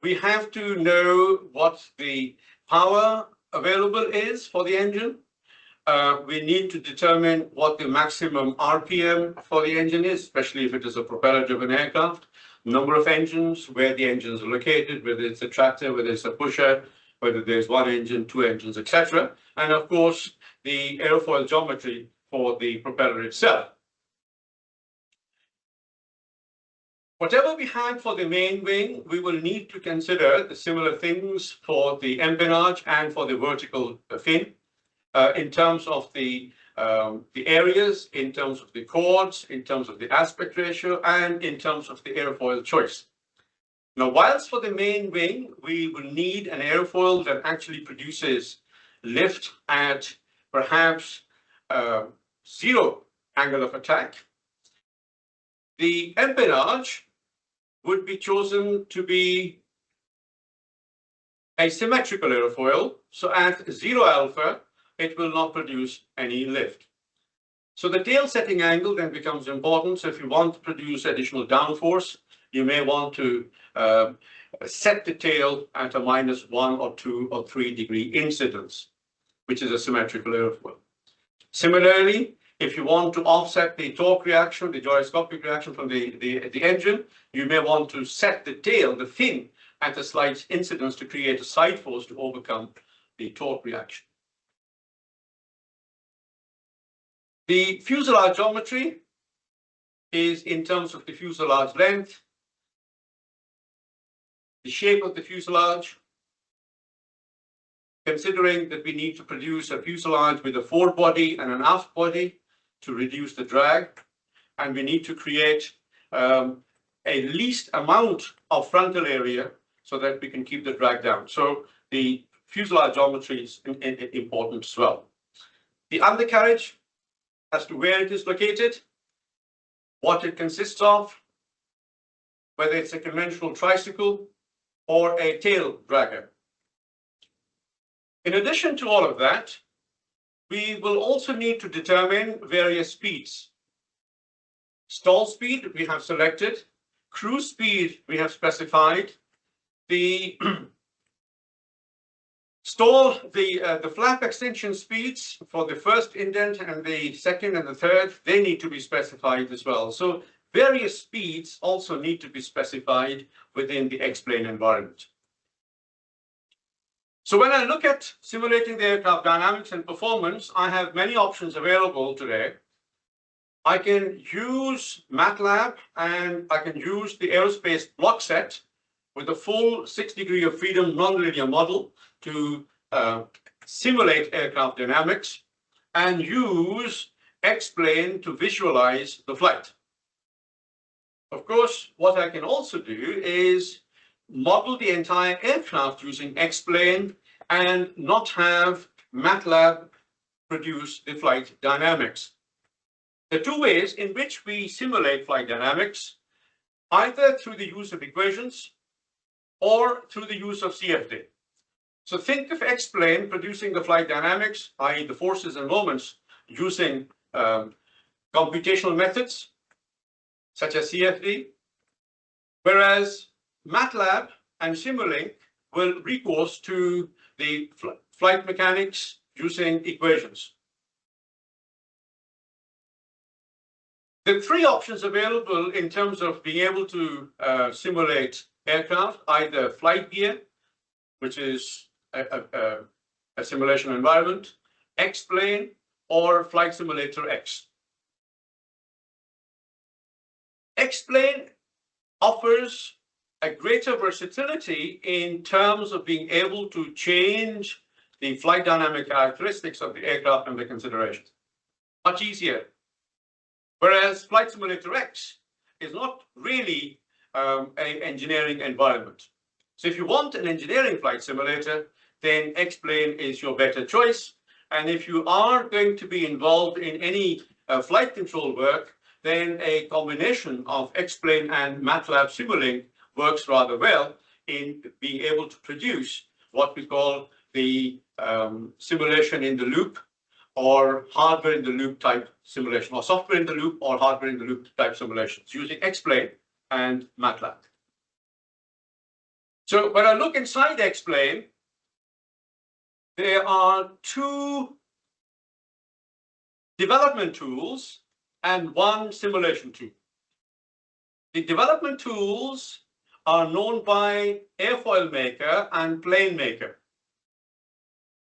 we have to know what the power available is for the engine. We need to determine what the maximum RPM for the engine is, especially if it is a propeller-driven aircraft. Number of engines, where the engines are located, whether it's a tractor, whether it's a pusher, whether there's one engine, two engines, etc. And of course, the airfoil geometry for the propeller itself. Whatever we had for the main wing, we will need to consider the similar things for the empennage and for the vertical fin in terms of the areas, in terms of the chords, in terms of the aspect ratio, and in terms of the airfoil choice. Now, whilst for the main wing, we will need an airfoil that actually produces lift at perhaps 0 angle of attack, the empennage would be chosen to be a symmetrical airfoil. So at 0 alpha, it will not produce any lift. So the tail setting angle then becomes important. So if you want to produce additional downforce, you may want to set the tail at a minus 1 or 2 or 3 degree incidence, which is a symmetrical airfoil. Similarly, if you want to offset the torque reaction, the gyroscopic reaction from the engine, you may want to set the tail, the fin, at a slight incidence to create a side force to overcome the torque reaction. The fuselage geometry is in terms of the fuselage length, the shape of the fuselage, considering that we need to produce a fuselage with a forward body and an aft body to reduce the drag, and we need to create a least amount of frontal area so that we can keep the drag down. So the fuselage geometry is important as well. The undercarriage, as to where it is located, what it consists of, whether it's a conventional tricycle or a tail dragger. In addition to all of that, we will also need to determine various speeds. Stall speed we have selected, cruise speed we have specified, the the flap extension speeds for the first indent and the second and the third, they need to be specified as well. So various speeds also need to be specified within the X-plane environment. So when I look at simulating the aircraft dynamics and performance, I have many options available today. I can use MATLAB and I can use the aerospace block set with a full 6 degrees of freedom nonlinear model to simulate aircraft dynamics and use X-plane to visualize the flight. Of course, what I can also do is model the entire aircraft using X-plane and not have MATLAB produce the flight dynamics. The two ways in which we simulate flight dynamics, either through the use of equations or through the use of CFD. So think of X-plane producing the flight dynamics, i.e. the forces and moments, using computational methods such as CFD, whereas MATLAB and Simulink will recourse to the flight mechanics using equations. The three options available in terms of being able to simulate aircraft, either flight gear, which is a simulation environment, X-plane, or Flight Simulator X. X-plane offers a greater versatility in terms of being able to change the flight dynamic characteristics of the aircraft under consideration. Much easier. Whereas Flight Simulator X is not really an engineering environment. So if you want an engineering flight simulator, then X-plane is your better choice. And if you are going to be involved in any flight control work, then a combination of X-plane and MATLAB Simulink works rather well in being able to produce what we call the simulation in the loop or hardware in the loop type simulation, or software in the loop or hardware in the loop type simulations using X-plane and MATLAB. So when I look inside X-plane, there are two development tools and one simulation tool. The development tools are known by airfoil maker and plane maker.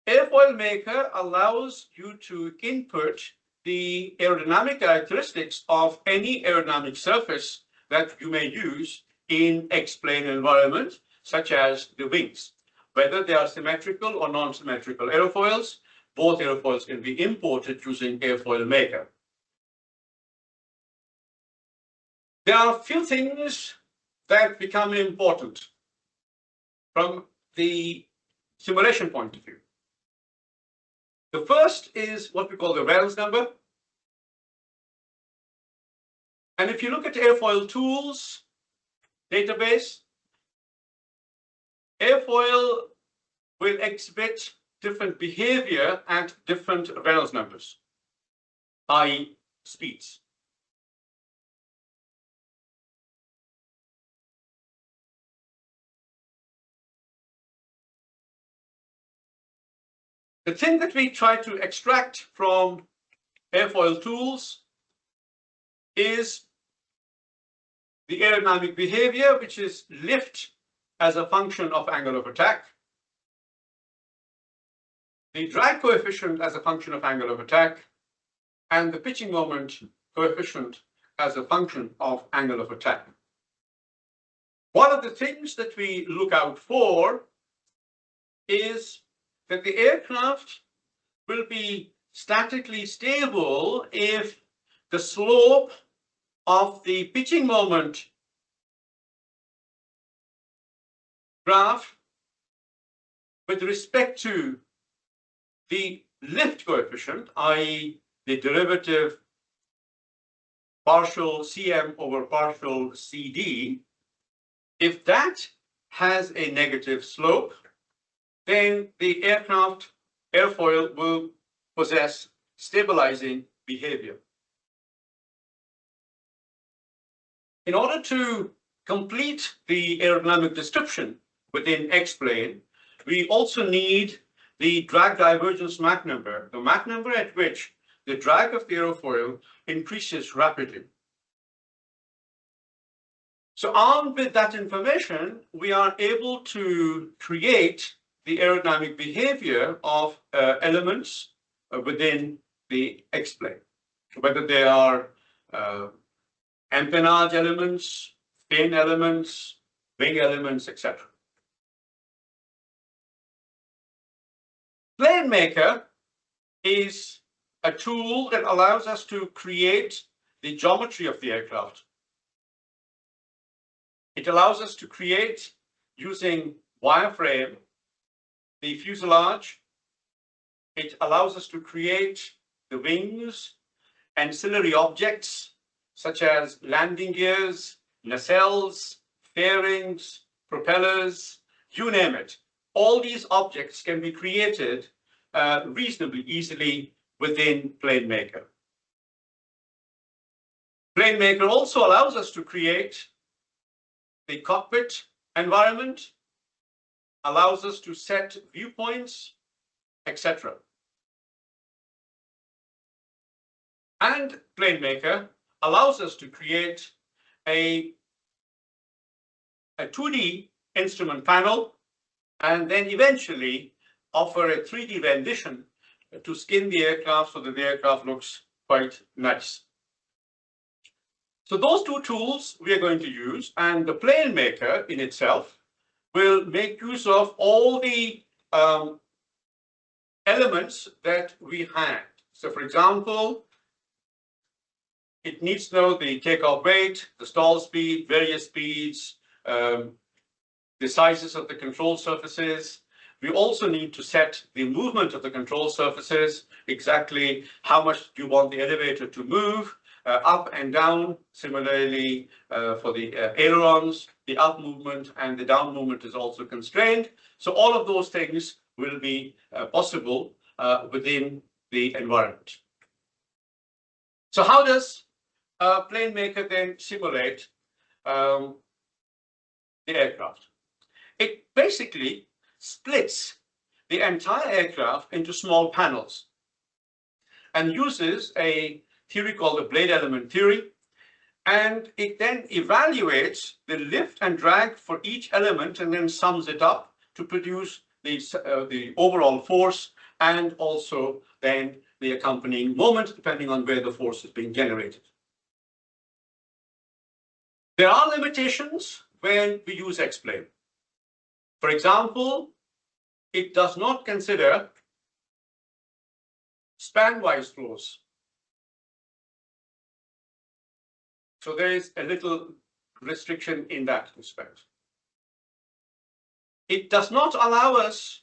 Airfoil maker allows you to input the aerodynamic characteristics of any aerodynamic surface that you may use in X-plane environment, such as the wings. Whether they are symmetrical or non-symmetrical airfoils, both airfoils can be imported using airfoil maker. There are a few things that become important from the simulation point of view. The first is what we call the RAeS number. And if you look at airfoil tools database, airfoil will exhibit different behavior at different RAeS numbers, i.e. speeds. The thing that we try to extract from airfoil tools is the aerodynamic behavior, which is lift as a function of angle of attack, the drag coefficient as a function of angle of attack, and the pitching moment coefficient as a function of angle of attack. One of the things that we look out for is that the aircraft will be statically stable if the slope of the pitching moment graph with respect to the lift coefficient, i.e. the derivative partial Cm over partial Cd, if that has a negative slope, then the airfoil will possess stabilizing behavior. In order to complete the aerodynamic description within X-plane, we also need the drag divergence Mach number, the Mach number at which the drag of the aerofoil increases rapidly. So armed with that information, we are able to create the aerodynamic behavior of elements within the X-plane, whether they are empennage elements, fin elements, wing elements, etc. Plane Maker is a tool that allows us to create the geometry of the aircraft. It allows us to create, using wireframe, the fuselage. It allows us to create the wings, ancillary objects such as landing gears, nacelles, fairings, propellers, you name it. All these objects can be created reasonably easily within Plane Maker. Plane Maker also allows us to create the cockpit environment, allows us to set viewpoints, etc. And Plane Maker allows us to create a 2D instrument panel and then eventually offer a 3D rendition to skin the aircraft so that the aircraft looks quite nice. So those two tools we are going to use, and the Plane Maker in itself will make use of all the elements that we had. So for example, it needs to know the takeoff weight, the stall speed, various speeds, the sizes of the control surfaces. We also need to set the movement of the control surfaces, exactly how much do you want the elevator to move, up and down. Similarly, for the ailerons, the up movement and the down movement is also constrained. So all of those things will be possible within the environment. So how does Plane Maker then simulate the aircraft? It basically splits the entire aircraft into small panels and uses a theory called the blade element theory, and it then evaluates the lift and drag for each element and then sums it up to produce the overall force and also then the accompanying moment, depending on where the force is being generated. There are limitations when we use X-plane. For example, it does not consider span-wise flows. So there is a little restriction in that respect. It does not allow us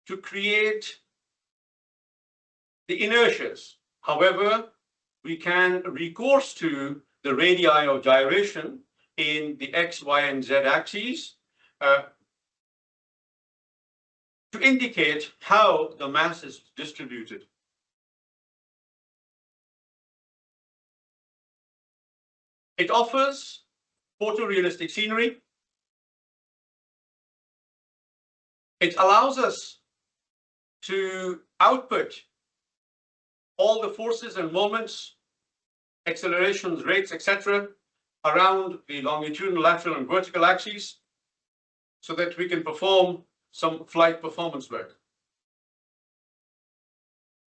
to create the inertias. However, we can recourse to the radii of gyration in the X, Y, and Z axes to indicate how the mass is distributed. It offers photorealistic scenery. It allows us to output all the forces and moments, accelerations, rates, etc., around the longitudinal, lateral, and vertical axes so that we can perform some flight performance work.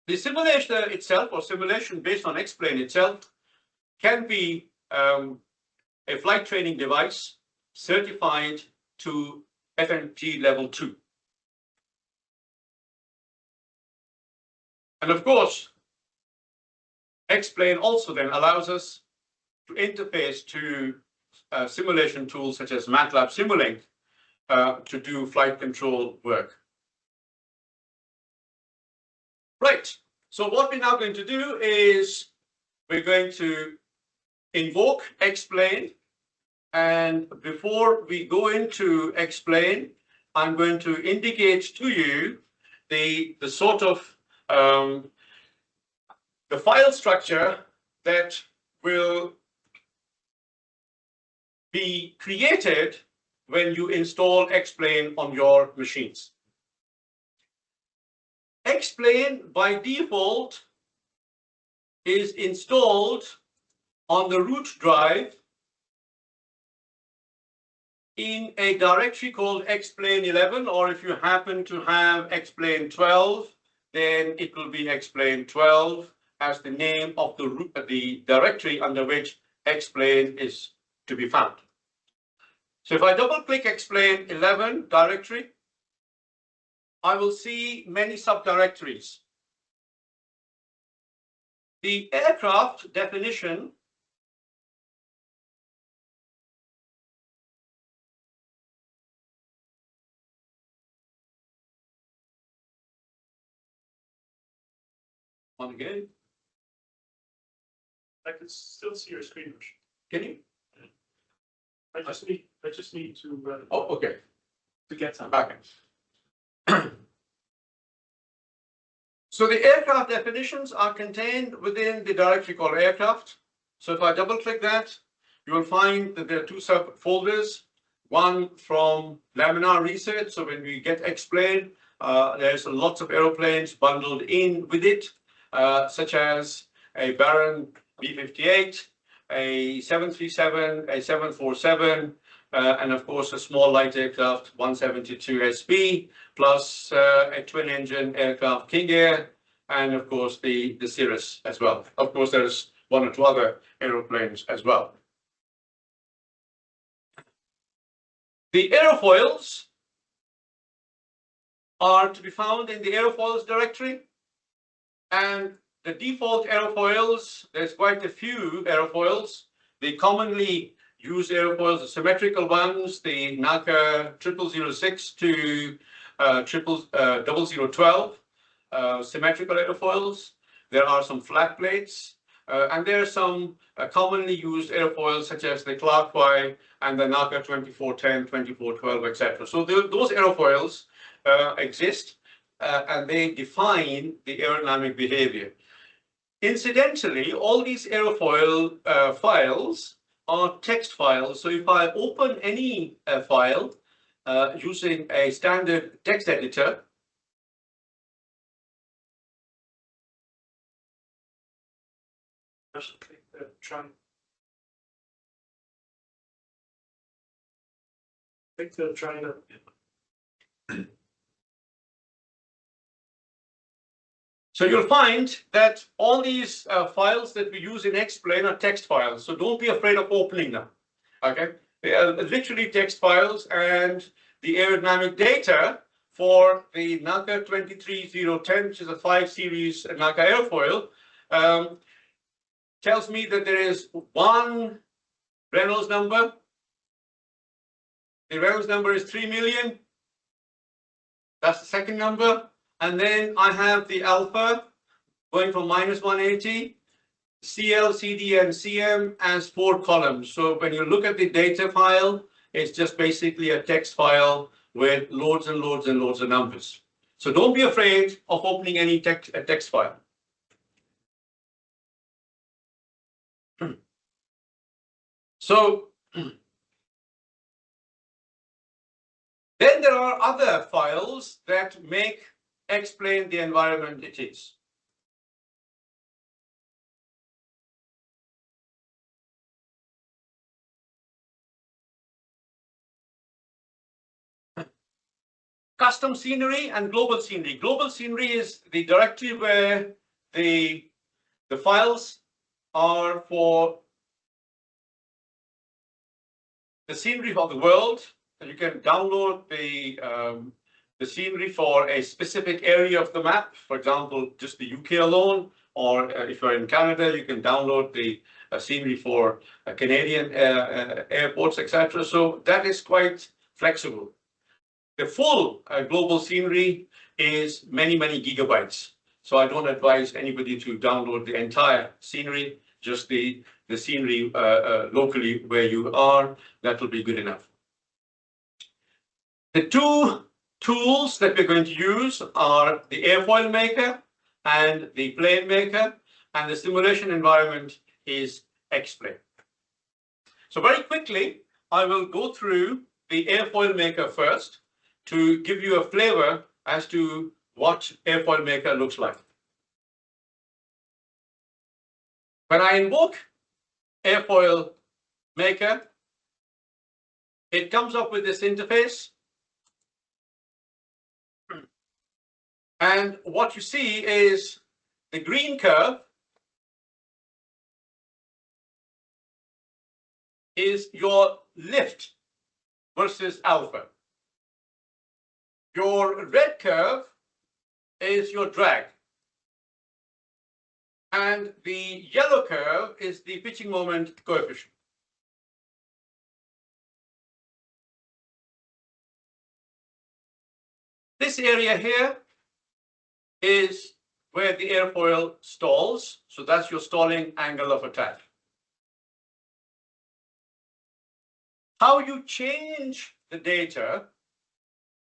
The simulation itself, or simulation based on explain itself, can be a flight training device certified to FMT level 2. And of course, explain also then allows us to interface to simulation tools such as MATLAB Simulink to do flight control work. Right, so what we're now going to do is we're going to invoke explain, and before we go into explain, I'm going to indicate to you the sort of the file structure that will be created when you install explain on your machines. Explain by default is installed on the root drive in a directory called explain 11, or if you happen to have explain 12, then it will be explain 12 as the name of the directory under which explain is to be found. So if I double click explain 11 directory, I will see many subdirectories. The aircraft definition on again. I can still see your screen. Can you? I just need to. Oh, okay. To get some. Back. So the aircraft definitions are contained within the directory called aircraft. So if I double click that, you will find that there are two subfolders. One from laminar research. So when we get explained, there's lots of aeroplanes bundled in with it, such as a Baron B-58, a 737, a 747, and of course a small light aircraft 172 SB, plus a twin engine aircraft King Air, and of course the Cirrus as well. Of course there's one or two other aeroplanes as well. The aerofoils are to be found in the aerofoils directory, and the default aerofoils, there's quite a few aerofoils. The commonly used aerofoils, the symmetrical ones, the NACA 0006 to 0012, symmetrical aerofoils. There are some flat plates, and there are some commonly used aerofoils such as the Clark Y and the NACA 2410, 2412, etc. So those aerofoils exist, and they define the aerodynamic behavior. Incidentally, all these aerofoil files are text files. So if I open any file using a standard text editor, so you'll find that all these files that we use in explain are text files. So don't be afraid of opening them. Okay, they are literally text files, and the aerodynamic data for the NACA 23010, which is a 5 series NACA airfoil, tells me that there is one Reynolds number. The Reynolds number is 3 million. That's the second number. And then I have the alpha going from -180, CL, CD, and CM as 4 columns. So when you look at the data file, it's just basically a text file with loads and loads and loads of numbers. So don't be afraid of opening any text file. So then there are other files that explain the environment it is. Custom scenery and global scenery. Global scenery is the directory where the files are for the scenery of the world, and you can download the scenery for a specific area of the map. For example, just the UK alone, or if you're in Canada, you can download the scenery for Canadian airports, etc. So that is quite flexible. The full global scenery is many, many gigabytes. So I don't advise anybody to download the entire scenery, just the scenery locally where you are. That will be good enough. The two tools that we're going to use are the airfoil maker and the plane maker, and the simulation environment is X-Plane. So very quickly, I will go through the airfoil maker first to give you a flavor as to what airfoil maker looks like. When I invoke airfoil maker, it comes up with this interface. And what you see is the green curve is your lift versus alpha. Your red curve is your drag. And the yellow curve is the pitching moment coefficient. This area here is where the airfoil stalls. So that's your stalling angle of attack. How you change the data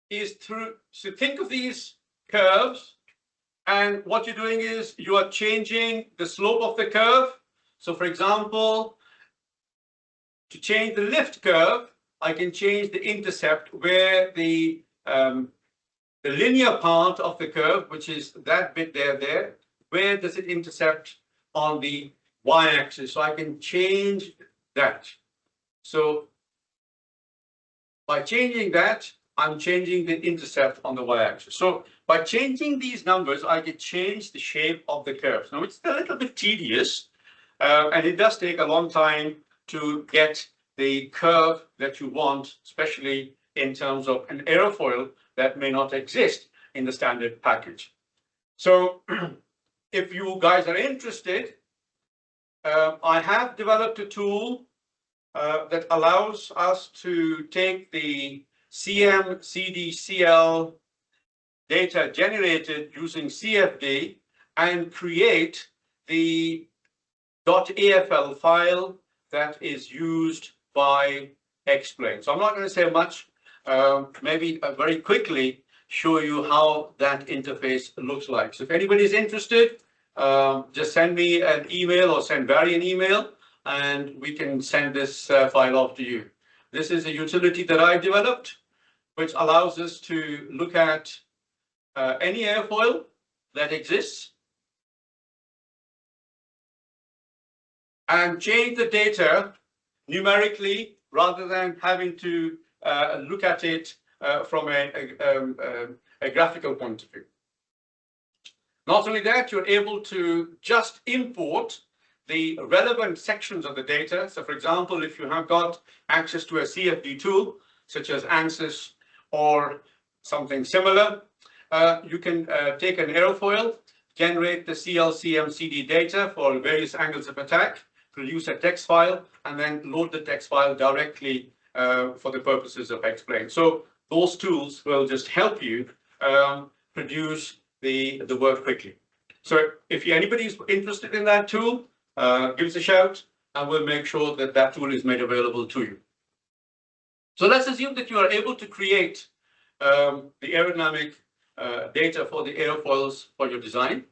is through, so think of these curves, and what you're doing is you are changing the slope of the curve. So for example, to change the lift curve, I can change the intercept where the linear part of the curve, which is that bit there, where does it intercept on the y-axis? So I can change that. So by changing that, I'm changing the intercept on the y-axis. So by changing these numbers, I can change the shape of the curves. Now it's a little bit tedious, and it does take a long time to get the curve that you want, especially in terms of an airfoil that may not exist in the standard package. So if you guys are interested, I have developed a tool that allows us to take the CM/CD/CL data generated using CFD and create the .afl file that is used by X-Plane. So I'm not going to say much, maybe very quickly show you how that interface looks like. So if anybody's interested, just send me an email or send Barry an email, and we can send this file off to you. This is a utility that I developed, which allows us to look at any airfoil that exists and change the data numerically rather than having to look at it from a graphical point of view. Not only that, you're able to just import the relevant sections of the data. So for example, if you have got access to a CFD tool, such as ANSYS or something similar, you can take an airfoil, generate the CL/CM/CD data for various angles of attack, produce a text file, and then load the text file directly for the purposes of X-Plane. So those tools will just help you produce the work quickly. So if anybody's interested in that tool, give us a shout, and we'll make sure that that tool is made available to you. So let's assume that you are able to create the aerodynamic data for the airfoils for your design.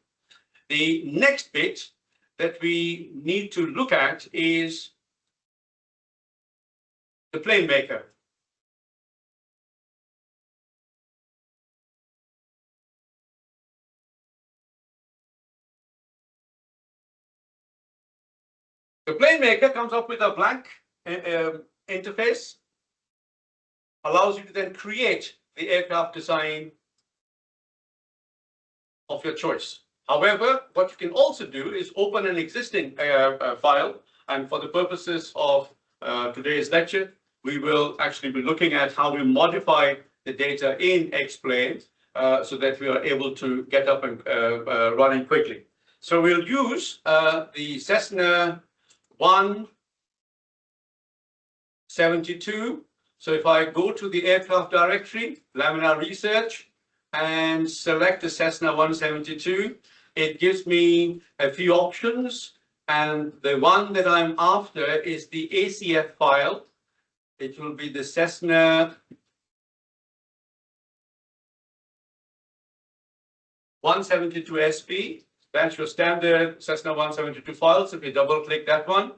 The next bit that we need to look at is the plane maker. The plane maker comes up with a blank interface, allows you to then create the aircraft design of your choice. However, what you can also do is open an existing file, and for the purposes of today's lecture, we will actually be looking at how we modify the data in Explain so that we are able to get up and running quickly. So we'll use the Cessna 172. So if I go to the aircraft directory, laminar research, and select the Cessna 172, it gives me a few options. And the one that I'm after is the ACF file. It will be the Cessna 172 SP. That's your standard Cessna 172 files. If we double click that one,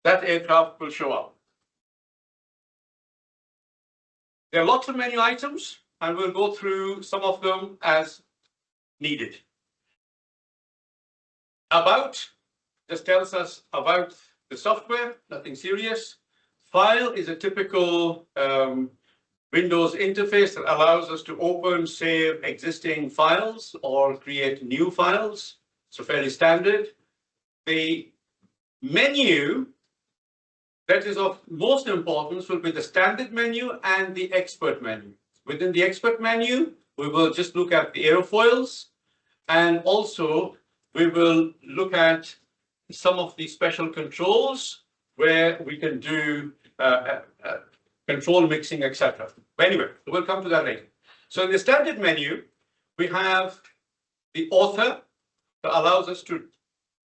that aircraft will show up. There are lots of menu items, and we'll go through some of them as needed. About just tells us about the software, nothing serious. File is a typical Windows interface that allows us to open, save existing files or create new files. So fairly standard. The menu that is of most importance will be the standard menu and the expert menu. Within the expert menu, we will just look at the aerofoils, and also we will look at some of the special controls where we can do control mixing, etc. Anyway, we'll come to that later. So in the standard menu, we have the author that allows us to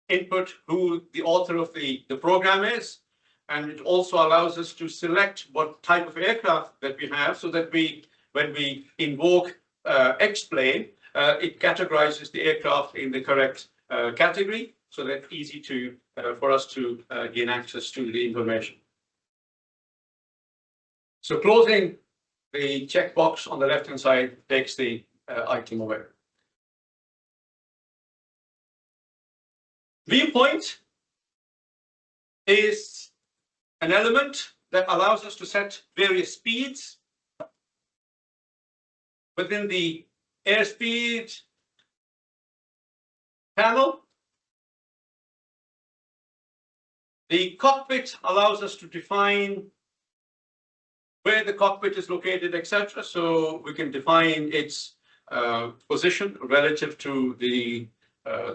input who the author of the program is. And it also allows us to select what type of aircraft that we have so that when we invoke Explain, it categorizes the aircraft in the correct category, so that's easy for us to gain access to the information. So closing the checkbox on the left-hand side takes the item away. Viewpoint is an element that allows us to set various speeds within the airspeed panel. The cockpit allows us to define where the cockpit is located, etc. So we can define its position relative to the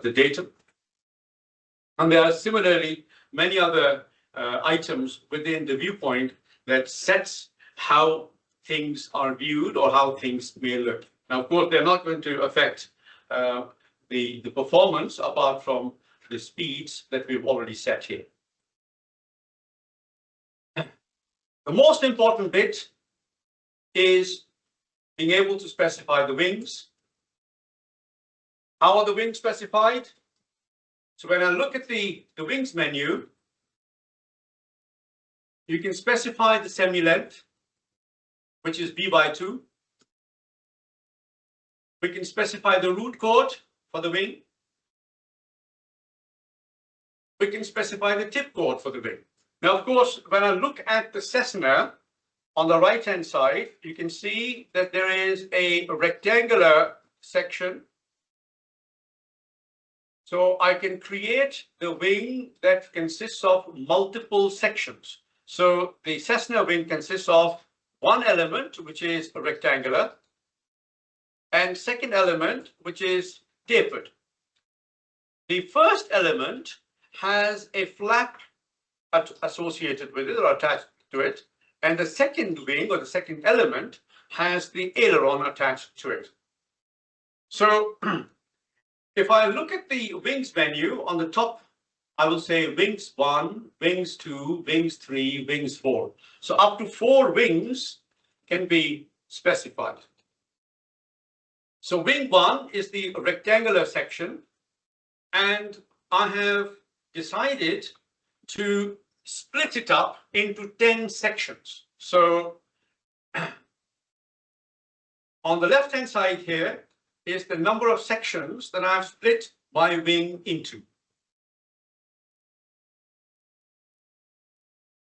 data. And there are similarly many other items within the viewpoint that sets how things are viewed or how things may look. Now, of course, they're not going to affect the performance apart from the speeds that we've already set here. The most important bit is being able to specify the wings. How are the wings specified? So when I look at the wings menu, you can specify the semi-length, which is B/2. We can specify the root code for the wing. We can specify the tip code for the wing. Now, of course, when I look at the Cessna on the right-hand side, you can see that there is a rectangular section. So I can create the wing that consists of multiple sections. So the Cessna wing consists of one element, which is rectangular, and second element, which is tapered. The first element has a flap associated with it or attached to it, and the second wing or the second element has the aileron attached to it. So if I look at the wings menu on the top, I will say wings 1, wings 2, wings 3, wings 4. So up to 4 wings can be specified. So wing 1 is the rectangular section, and I have decided to split it up into 10 sections. So on the left-hand side here is the number of sections that I've split my wing into.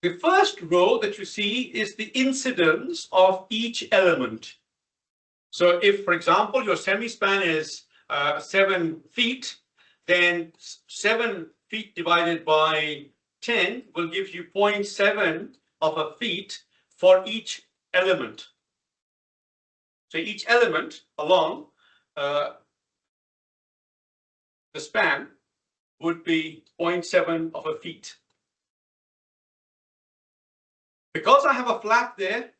The first row that you see is the incidence of each element. So if, for example, your semi-span is 7 feet, then 7 feet divided by 10 will give you 0.7 of a feet for each element. So each element along the span would be 0.7 of a feet. Because I have a flap there,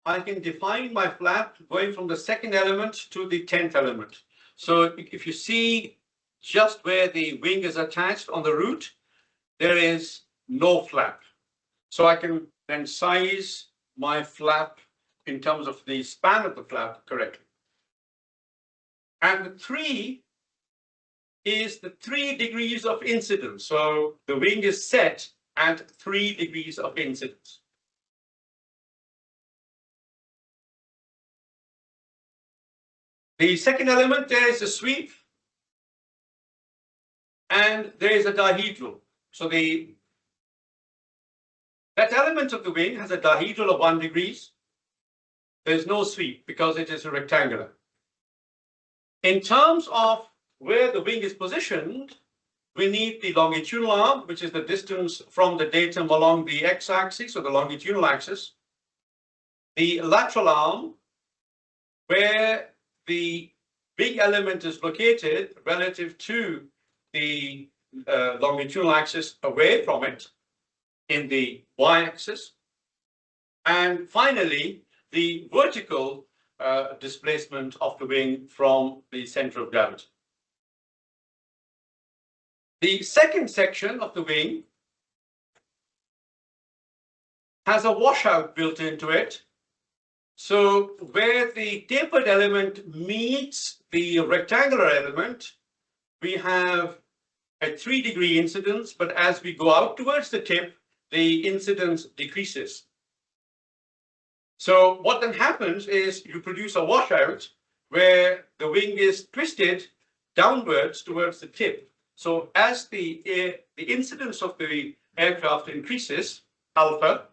I can define my flap going from the second element to the 10th element. So if you see just where the wing is attached on the root, there is no flap. So I can then size my flap in terms of the span of the flap correctly. And the 3 is the 3 degrees of incidence. So the wing is set at 3 degrees of incidence. The second element, there is a sweep and there is a dihedral. So that element of the wing has a dihedral of 1 degree. There's no sweep because it is a rectangular. In terms of where the wing is positioned, we need the longitudinal arm, which is the distance from the datum along the x-axis or the longitudinal axis. The lateral arm, where the big element is located relative to the longitudinal axis away from it in the y-axis. And finally, the vertical displacement of the wing from the center of gravity. The second section of the wing has a washout built into it. So where the tapered element meets the rectangular element, we have a 3 degree incidence, but as we go out towards the tip, the incidence decreases. So what then happens is you produce a washout where the wing is twisted downwards towards the tip. So as the incidence of the aircraft increases, alpha,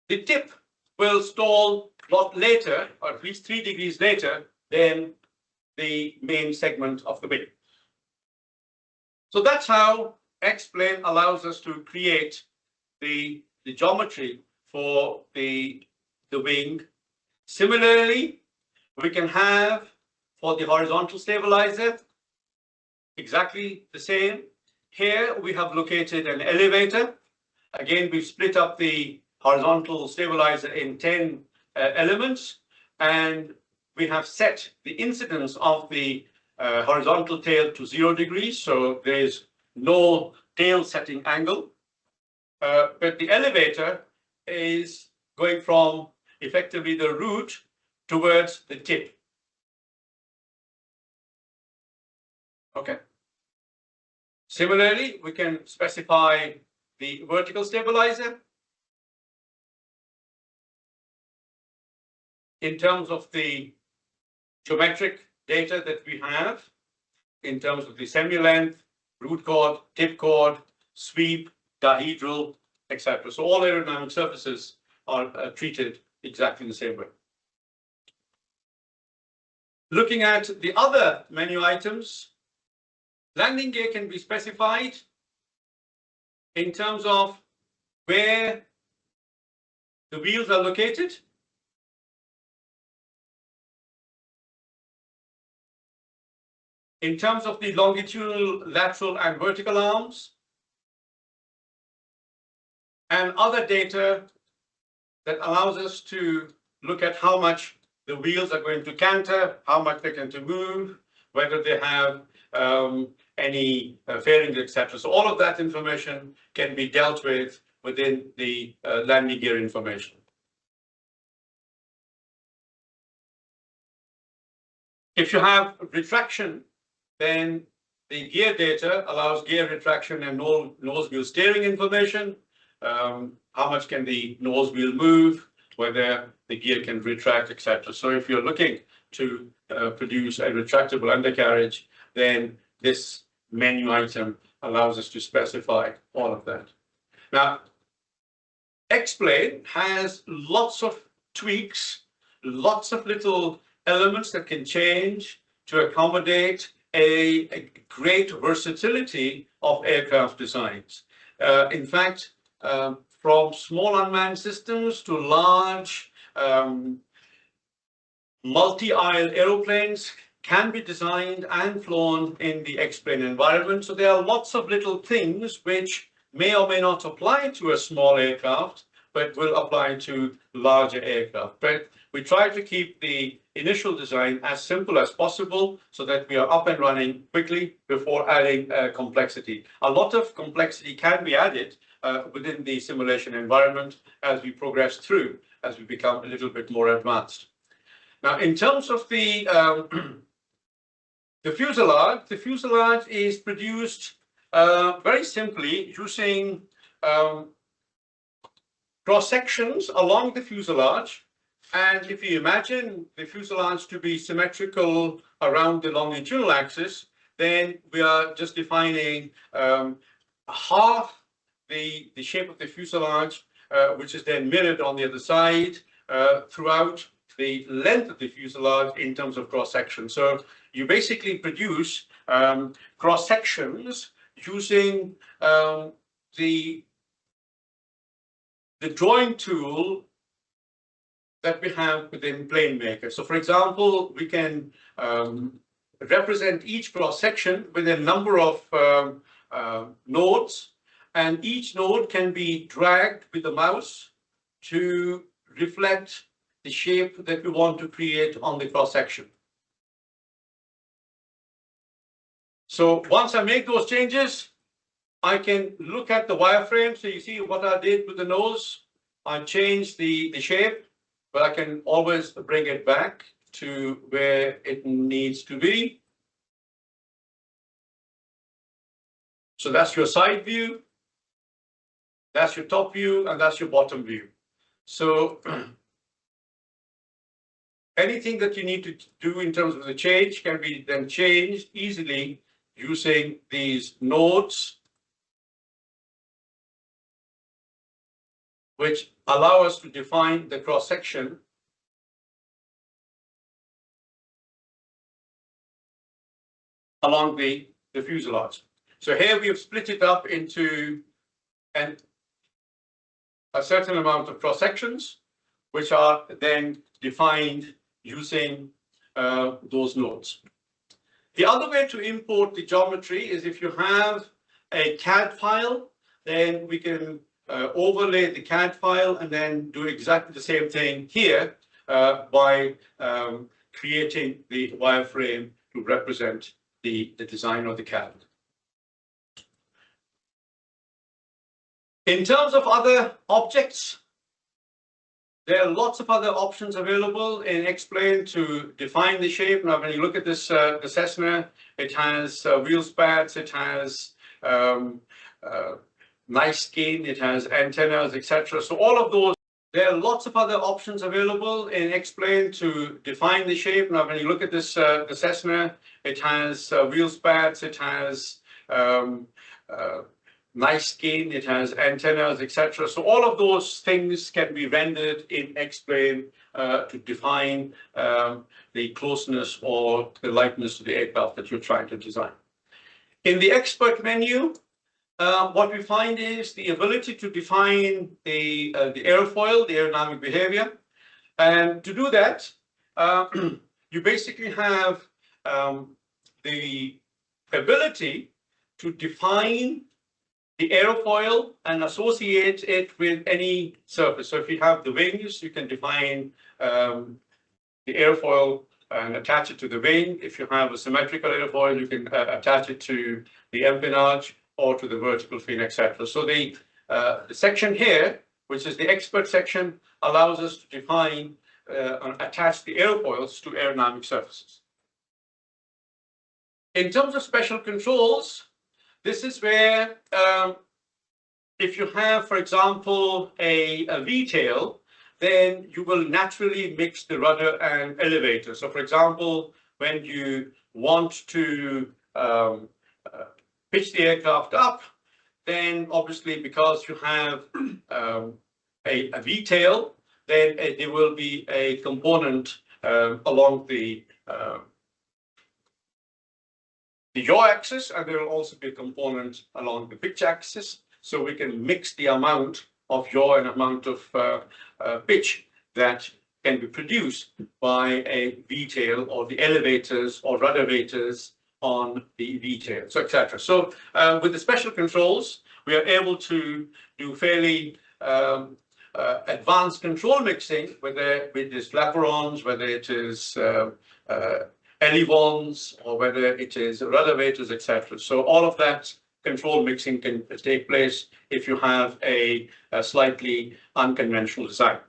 the tip will stall a lot later, or at least 3 degrees later, than the main segment of the wing. So that's how X-plane allows us to create the geometry for the wing. Similarly, we can have for the horizontal stabilizer exactly the same. Here we have located an elevator. Again, we've split up the horizontal stabilizer in 10 elements, and we have set the incidence of the horizontal tail to 0 degrees, so there is no tail setting angle. But the elevator is going from effectively the root towards the tip. Okay. Similarly, we can specify the vertical stabilizer in terms of the geometric data that we have, in terms of the semi-length, root chord, tip chord, sweep, dihedral, etc. So all aerodynamic surfaces are treated exactly the same way. Looking at the other menu items, landing gear can be specified in terms of where the wheels are located, in terms of the longitudinal, lateral, and vertical arms, and other data that allows us to look at how much the wheels are going to canter, how much they're going to move, whether they have any fairings, etc. So all of that information can be dealt with within the landing gear information. If you have retraction, then the gear data allows gear retraction and nose wheel steering information. How much can the nose wheel move, whether the gear can retract, etc. So if you're looking to produce a retractable undercarriage, then this menu item allows us to specify all of that. Now, X-plane has lots of tweaks, lots of little elements that can change to accommodate a great versatility of aircraft designs. In fact, from small unmanned systems to large multi-aisle aeroplanes can be designed and flown in the X-plane environment. So there are lots of little things which may or may not apply to a small aircraft, but will apply to larger aircraft. But we try to keep the initial design as simple as possible so that we are up and running quickly before adding complexity. A lot of complexity can be added within the simulation environment as we progress through, as we become a little bit more advanced. Now, in terms of the fuselage is produced very simply using cross sections along the fuselage. And if you imagine the fuselage to be symmetrical around the longitudinal axis, then we are just defining half the shape of the fuselage, which is then mirrored on the other side throughout the length of the fuselage in terms of cross section. So you basically produce cross sections using the drawing tool that we have within PlaneMaker. So for example, we can represent each cross section with a number of nodes, and each node can be dragged with the mouse to reflect the shape that we want to create on the cross section. So once I make those changes, I can look at the wireframe. So you see what I did with the nose. I changed the shape, but I can always bring it back to where it needs to be. So that's your side view, that's your top view, and that's your bottom view. So anything that you need to do in terms of the change can be then changed easily using these nodes, which allow us to define the cross section along the fuselage. So here we have split it up into a certain amount of cross sections, which are then defined using those nodes. The other way to import the geometry is if you have a CAD file, then we can overlay the CAD file and then do exactly the same thing here by creating the wireframe to represent the design of the CAD. In terms of other objects, there are lots of other options available in X-plane to define the shape. Now, when you look at this the Cessna, it has wheel spats, it has nice skin, it has antennas, etc. So all of those, there are lots of other options available in X-plane to define the shape. Now, when you look at this the Cessna, it has wheel spats, it has nice skin, it has antennas, etc. So all of those things can be rendered in X-plane to define the closeness or the likeness to the aircraft that you're trying to design. In the expert menu, what we find is the ability to define the airfoil, the aerodynamic behavior. And to do that, you basically have the ability to define the aerofoil and associate it with any surface. So if you have the wings, you can define the airfoil and attach it to the wing. If you have a symmetrical airfoil, you can attach it to the empennage or to the vertical fin, etc. So the section here, which is the expert section, allows us to define and attach the airfoils to aerodynamic surfaces. In terms of special controls, this is where if you have, for example, a V-tail, then you will naturally mix the rudder and elevator. So for example, when you want to pitch the aircraft up, then obviously because you have a V-tail, then there will be a component along the yaw axis, and there will also be a component along the pitch axis. So we can mix the amount of yaw and amount of pitch that can be produced by a V-tail or the elevators or ruddervators on the V-tail, so etc. So with the special controls, we are able to do fairly advanced control mixing, whether it is flaperons, whether it is elevons, or whether it is ruddervators, etc. So all of that control mixing can take place if you have a slightly unconventional design.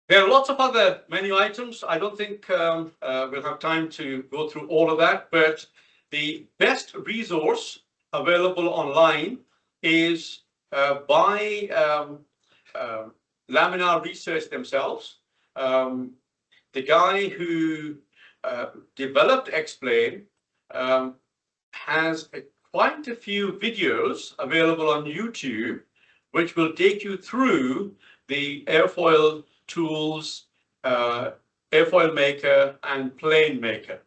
There are lots of other menu items. I don't think we'll have time to go through all of that, but the best resource available online is by Laminar Research themselves. The guy who developed Explain has quite a few videos available on YouTube, which will take you through the airfoil tools, airfoil maker and plane maker.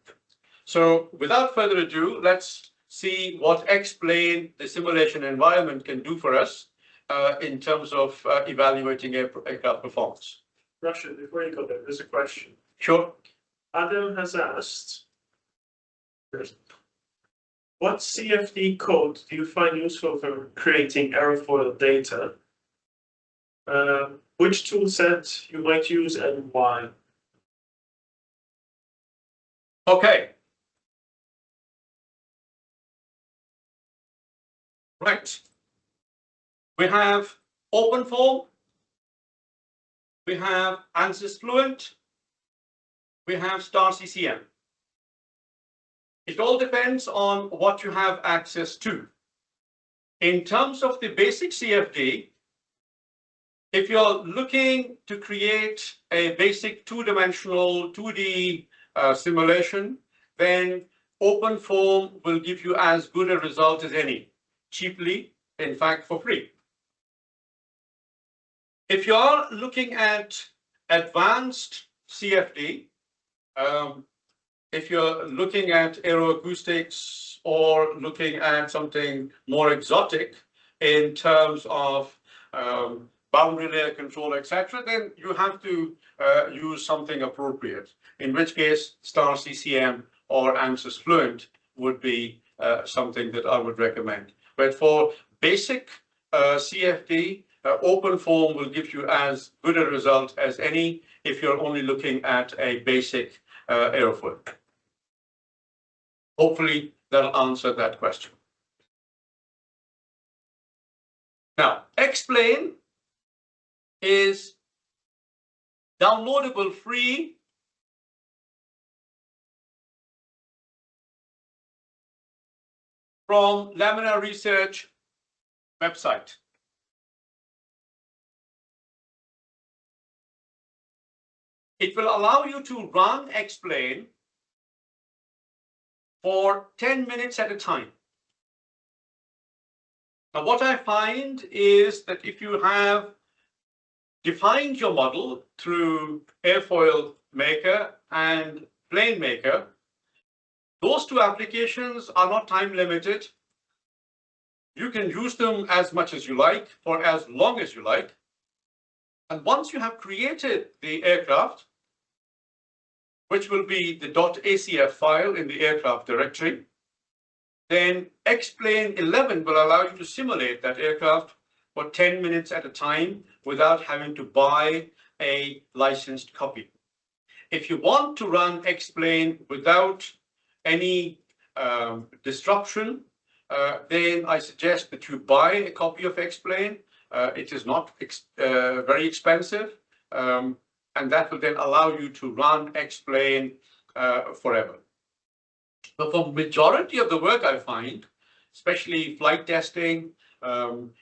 So without further ado, let's see what Explain, the simulation environment, can do for us in terms of evaluating aircraft performance. Rashid, before you go there, there's a question. Sure. Adam has asked, what CFD code do you find useful for creating airfoil data? Which tool set you might use and why? Okay. Right. We have OpenForm. We have ANSYS Fluent. We have Star CCM. It all depends on what you have access to. In terms of the basic CFD, if you're looking to create a basic two-dimensional 2D simulation, then OpenForm will give you as good a result as any, cheaply, in fact, for free. If you're looking at advanced CFD, if you're looking at aeroacoustics or looking at something more exotic in terms of boundary layer control, etc., then you have to use something appropriate, in which case Star CCM or ANSYS Fluent would be something that I would recommend. But for basic CFD, OpenForm will give you as good a result as any if you're only looking at a basic airfoil. Hopefully that'll answer that question. Now, Explain is downloadable free from Laminar Research website. It will allow you to run Explain for 10 minutes at a time. Now, what I find is that if you have defined your model through Airfoil Maker and Plane Maker, those two applications are not time limited. You can use them as much as you like for as long as you like. And once you have created the aircraft, which will be the .acf file in the aircraft directory, then Explain 11 will allow you to simulate that aircraft for 10 minutes at a time without having to buy a licensed copy. If you want to run Explain without any disruption, then I suggest that you buy a copy of Explain. It is not very expensive, and that will then allow you to run Explain forever. But for majority of the work I find, especially flight testing,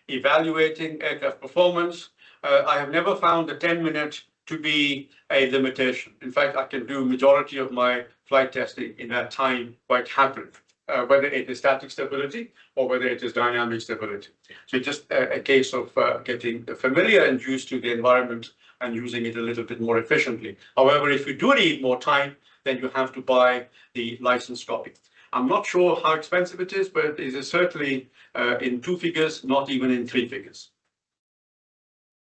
evaluating aircraft performance, I have never found the 10-minute to be a limitation. In fact, I can do majority of my flight testing in that time quite happily. whether it is static stability or whether it is dynamic stability. So it's just a case of getting familiar and used to the environment and using it a little bit more efficiently. However, if you do need more time, then you have to buy the license copy. I'm not sure how expensive it is, but it is certainly in 2 figures, not even in 3 figures.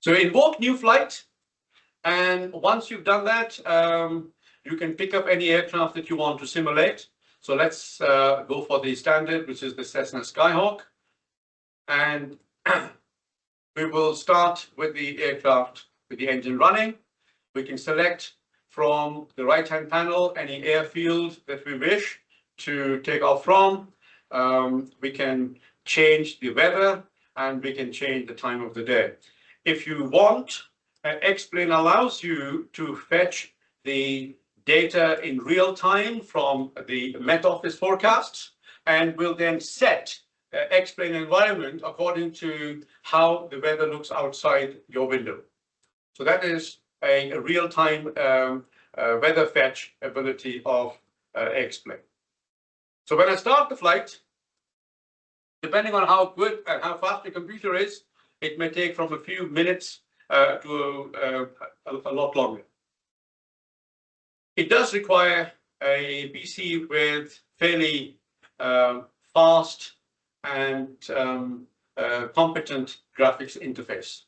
So invoke new flight, and once you've done that, you can pick up any aircraft that you want to simulate. So let's go for the standard, which is the Cessna Skyhawk. And we will start with the aircraft with the engine running. We can select from the right-hand panel any airfield that we wish to take off from. We can change the weather and we can change the time of the day. If you want, X-Plane allows you to fetch the data in real time from the Met Office forecasts and will then set X-Plane environment according to how the weather looks outside your window. So that is a real-time weather fetch ability of X-Plane. So when I start the flight, depending on how good and how fast the computer is, it may take from a few minutes to a lot longer. It does require a PC with fairly fast and competent graphics interface.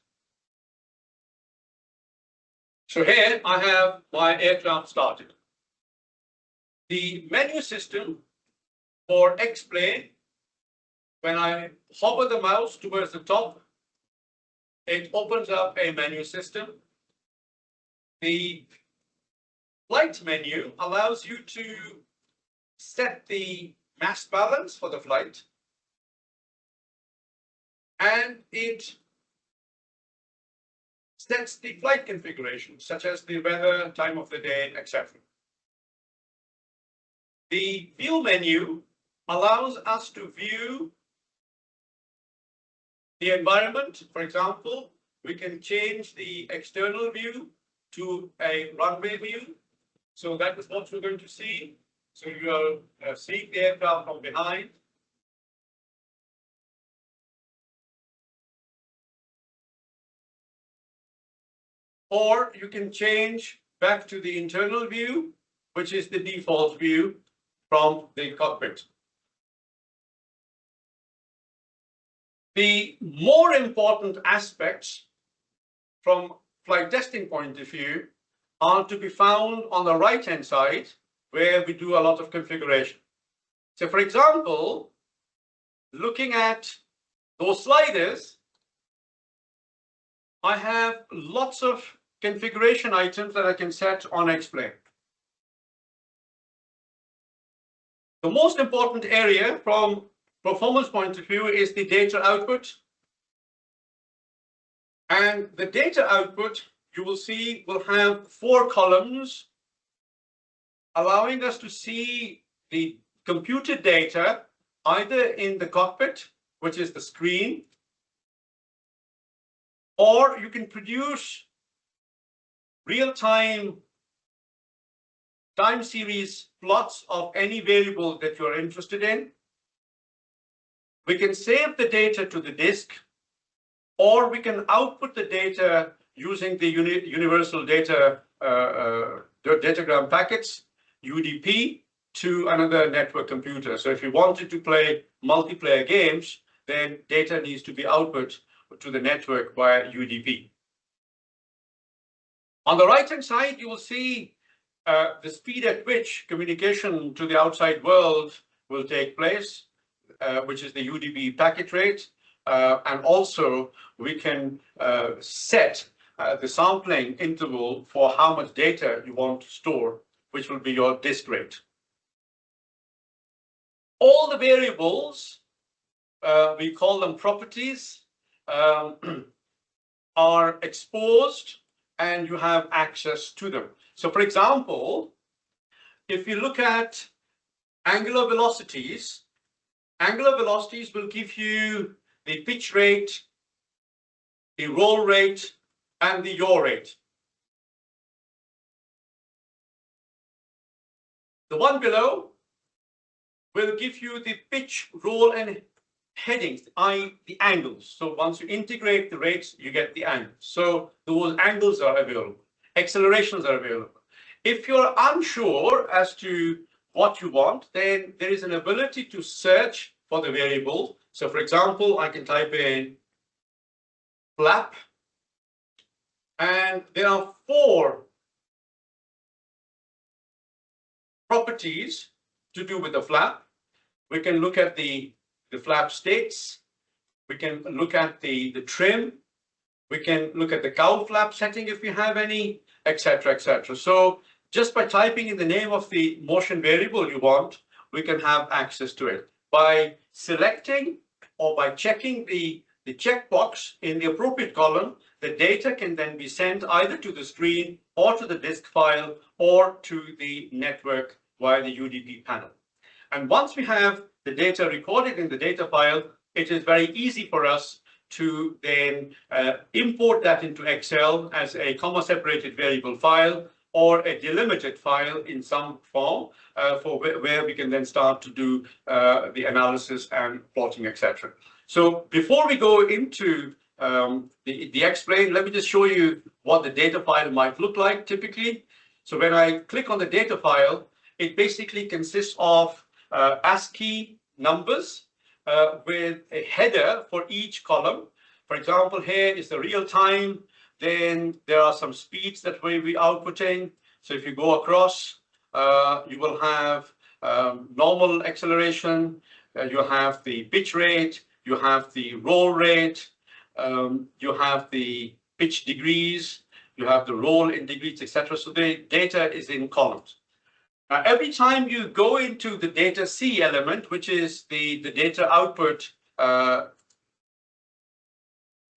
So here I have my aircraft started. The menu system for X-Plane, when I hover the mouse towards the top, it opens up a menu system. The flight menu allows you to set the mass balance for the flight, and it sets the flight configuration, such as the weather, time of the day, etc. The view menu allows us to view the environment. For example, we can change the external view to a runway view. So that is what we're going to see. So you are seeing the aircraft from behind. Or you can change back to the internal view, which is the default view from the cockpit. The more important aspects from flight testing point of view are to be found on the right-hand side, where we do a lot of configuration. So for example, looking at those sliders, I have lots of configuration items that I can set on X-Plane. The most important area from performance point of view is the data output. And the data output, you will see, will have 4 columns, allowing us to see the computed data either in the cockpit, which is the screen, or you can produce real-time time series plots of any variable that you're interested in. We can save the data to the disk, or we can output the data using the universal data datagram packets, UDP, to another network computer. So if you wanted to play multiplayer games, then data needs to be output to the network via UDP. On the right-hand side, you will see the speed at which communication to the outside world will take place, which is the UDP packet rate. And also, we can set the sampling interval for how much data you want to store, which will be your disk rate. All the variables, we call them properties, are exposed and you have access to them. So for example, if you look at angular velocities will give you the pitch rate, the roll rate, and the yaw rate. The one below will give you the pitch, roll, and headings, i.e. the angles. So once you integrate the rates, you get the angles. So those angles are available. Accelerations are available. If you're unsure as to what you want, then there is an ability to search for the variable. So for example, I can type in flap, and there are 4 properties to do with the flap. We can look at the flap states. We can look at the trim. We can look at the cowl flap setting if we have any, etc., etc. So just by typing in the name of the motion variable you want, we can have access to it. By selecting or by checking the checkbox in the appropriate column, the data can then be sent either to the screen or to the disk file or to the network via the UDP panel. And once we have the data recorded in the data file, it is very easy for us to then import that into Excel as a comma-separated variable file or a delimited file in some form for where we can then start to do the analysis and plotting, etc. So before we go into the explain, let me just show you what the data file might look like typically. So when I click on the data file, it basically consists of ASCII numbers with a header for each column. For example, here is the real time. Then there are some speeds that we'll be outputting. So if you go across, you will have normal acceleration, you have the pitch rate, you have the roll rate, you have the pitch degrees, you have the roll in degrees, etc. So the data is in columns. Now, every time you go into the data C element, which is the data output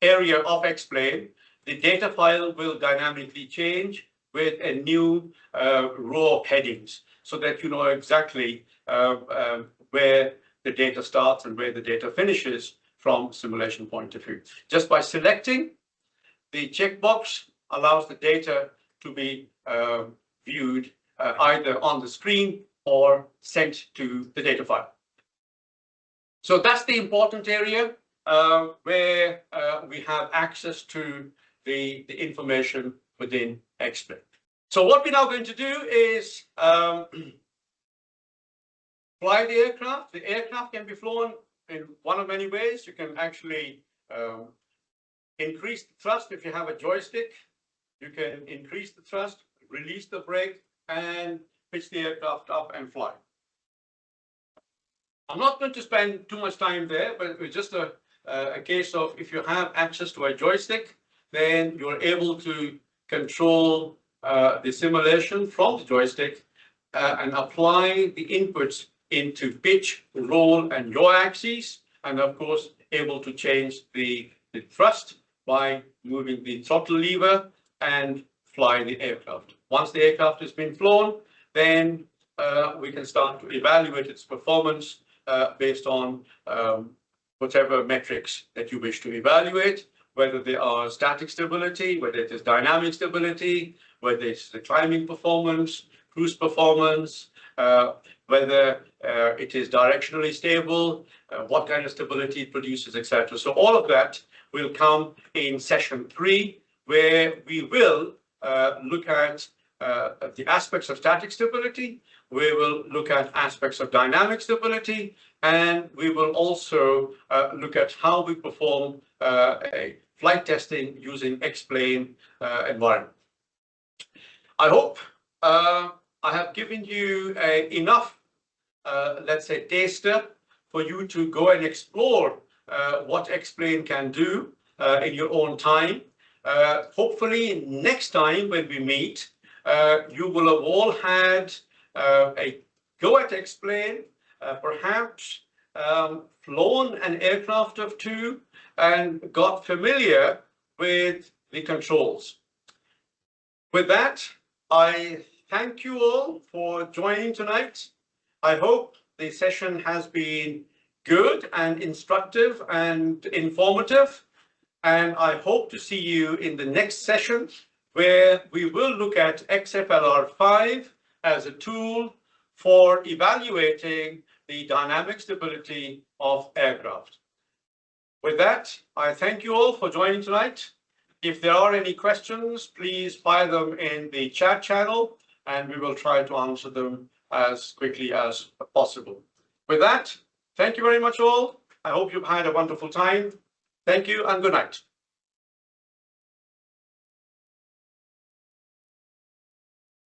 area of Explain, the data file will dynamically change with a new row of headings so that you know exactly where the data starts and where the data finishes from simulation point of view. Just by selecting the checkbox allows the data to be viewed either on the screen or sent to the data file. So that's the important area where we have access to the information within Explain. So what we're now going to do is fly the aircraft. The aircraft can be flown in one of many ways. You can actually increase the thrust if you have a joystick. You can increase the thrust, release the brake, and pitch the aircraft up and fly. I'm not going to spend too much time there, but it's just a case of if you have access to a joystick, then you're able to control the simulation from the joystick and apply the inputs into pitch, roll, and yaw axes, and of course able to change the thrust by moving the throttle lever and fly the aircraft. Once the aircraft has been flown, then we can start to evaluate its performance based on whatever metrics that you wish to evaluate, whether they are static stability, whether it is dynamic stability, whether it's the climbing performance, cruise performance, whether it is directionally stable, what kind of stability it produces, etc. So all of that will come in session 3, where we will look at the aspects of static stability, we will look at aspects of dynamic stability, and we will also look at how we perform a flight testing using Explain environment. I hope I have given you enough, let's say, taster for you to go and explore what Explain can do in your own time. Hopefully next time when we meet, you will have all had a go at Explain, perhaps flown an aircraft or two and got familiar with the controls. With that, I thank you all for joining tonight. I hope the session has been good and instructive and informative. And I hope to see you in the next session, where we will look at XFLR5 as a tool for evaluating the dynamic stability of aircraft. With that, I thank you all for joining tonight. If there are any questions, please fire them in the chat channel, and we will try to answer them as quickly as possible. With that, thank you very much all. I hope you've had a wonderful time. Thank you and good night.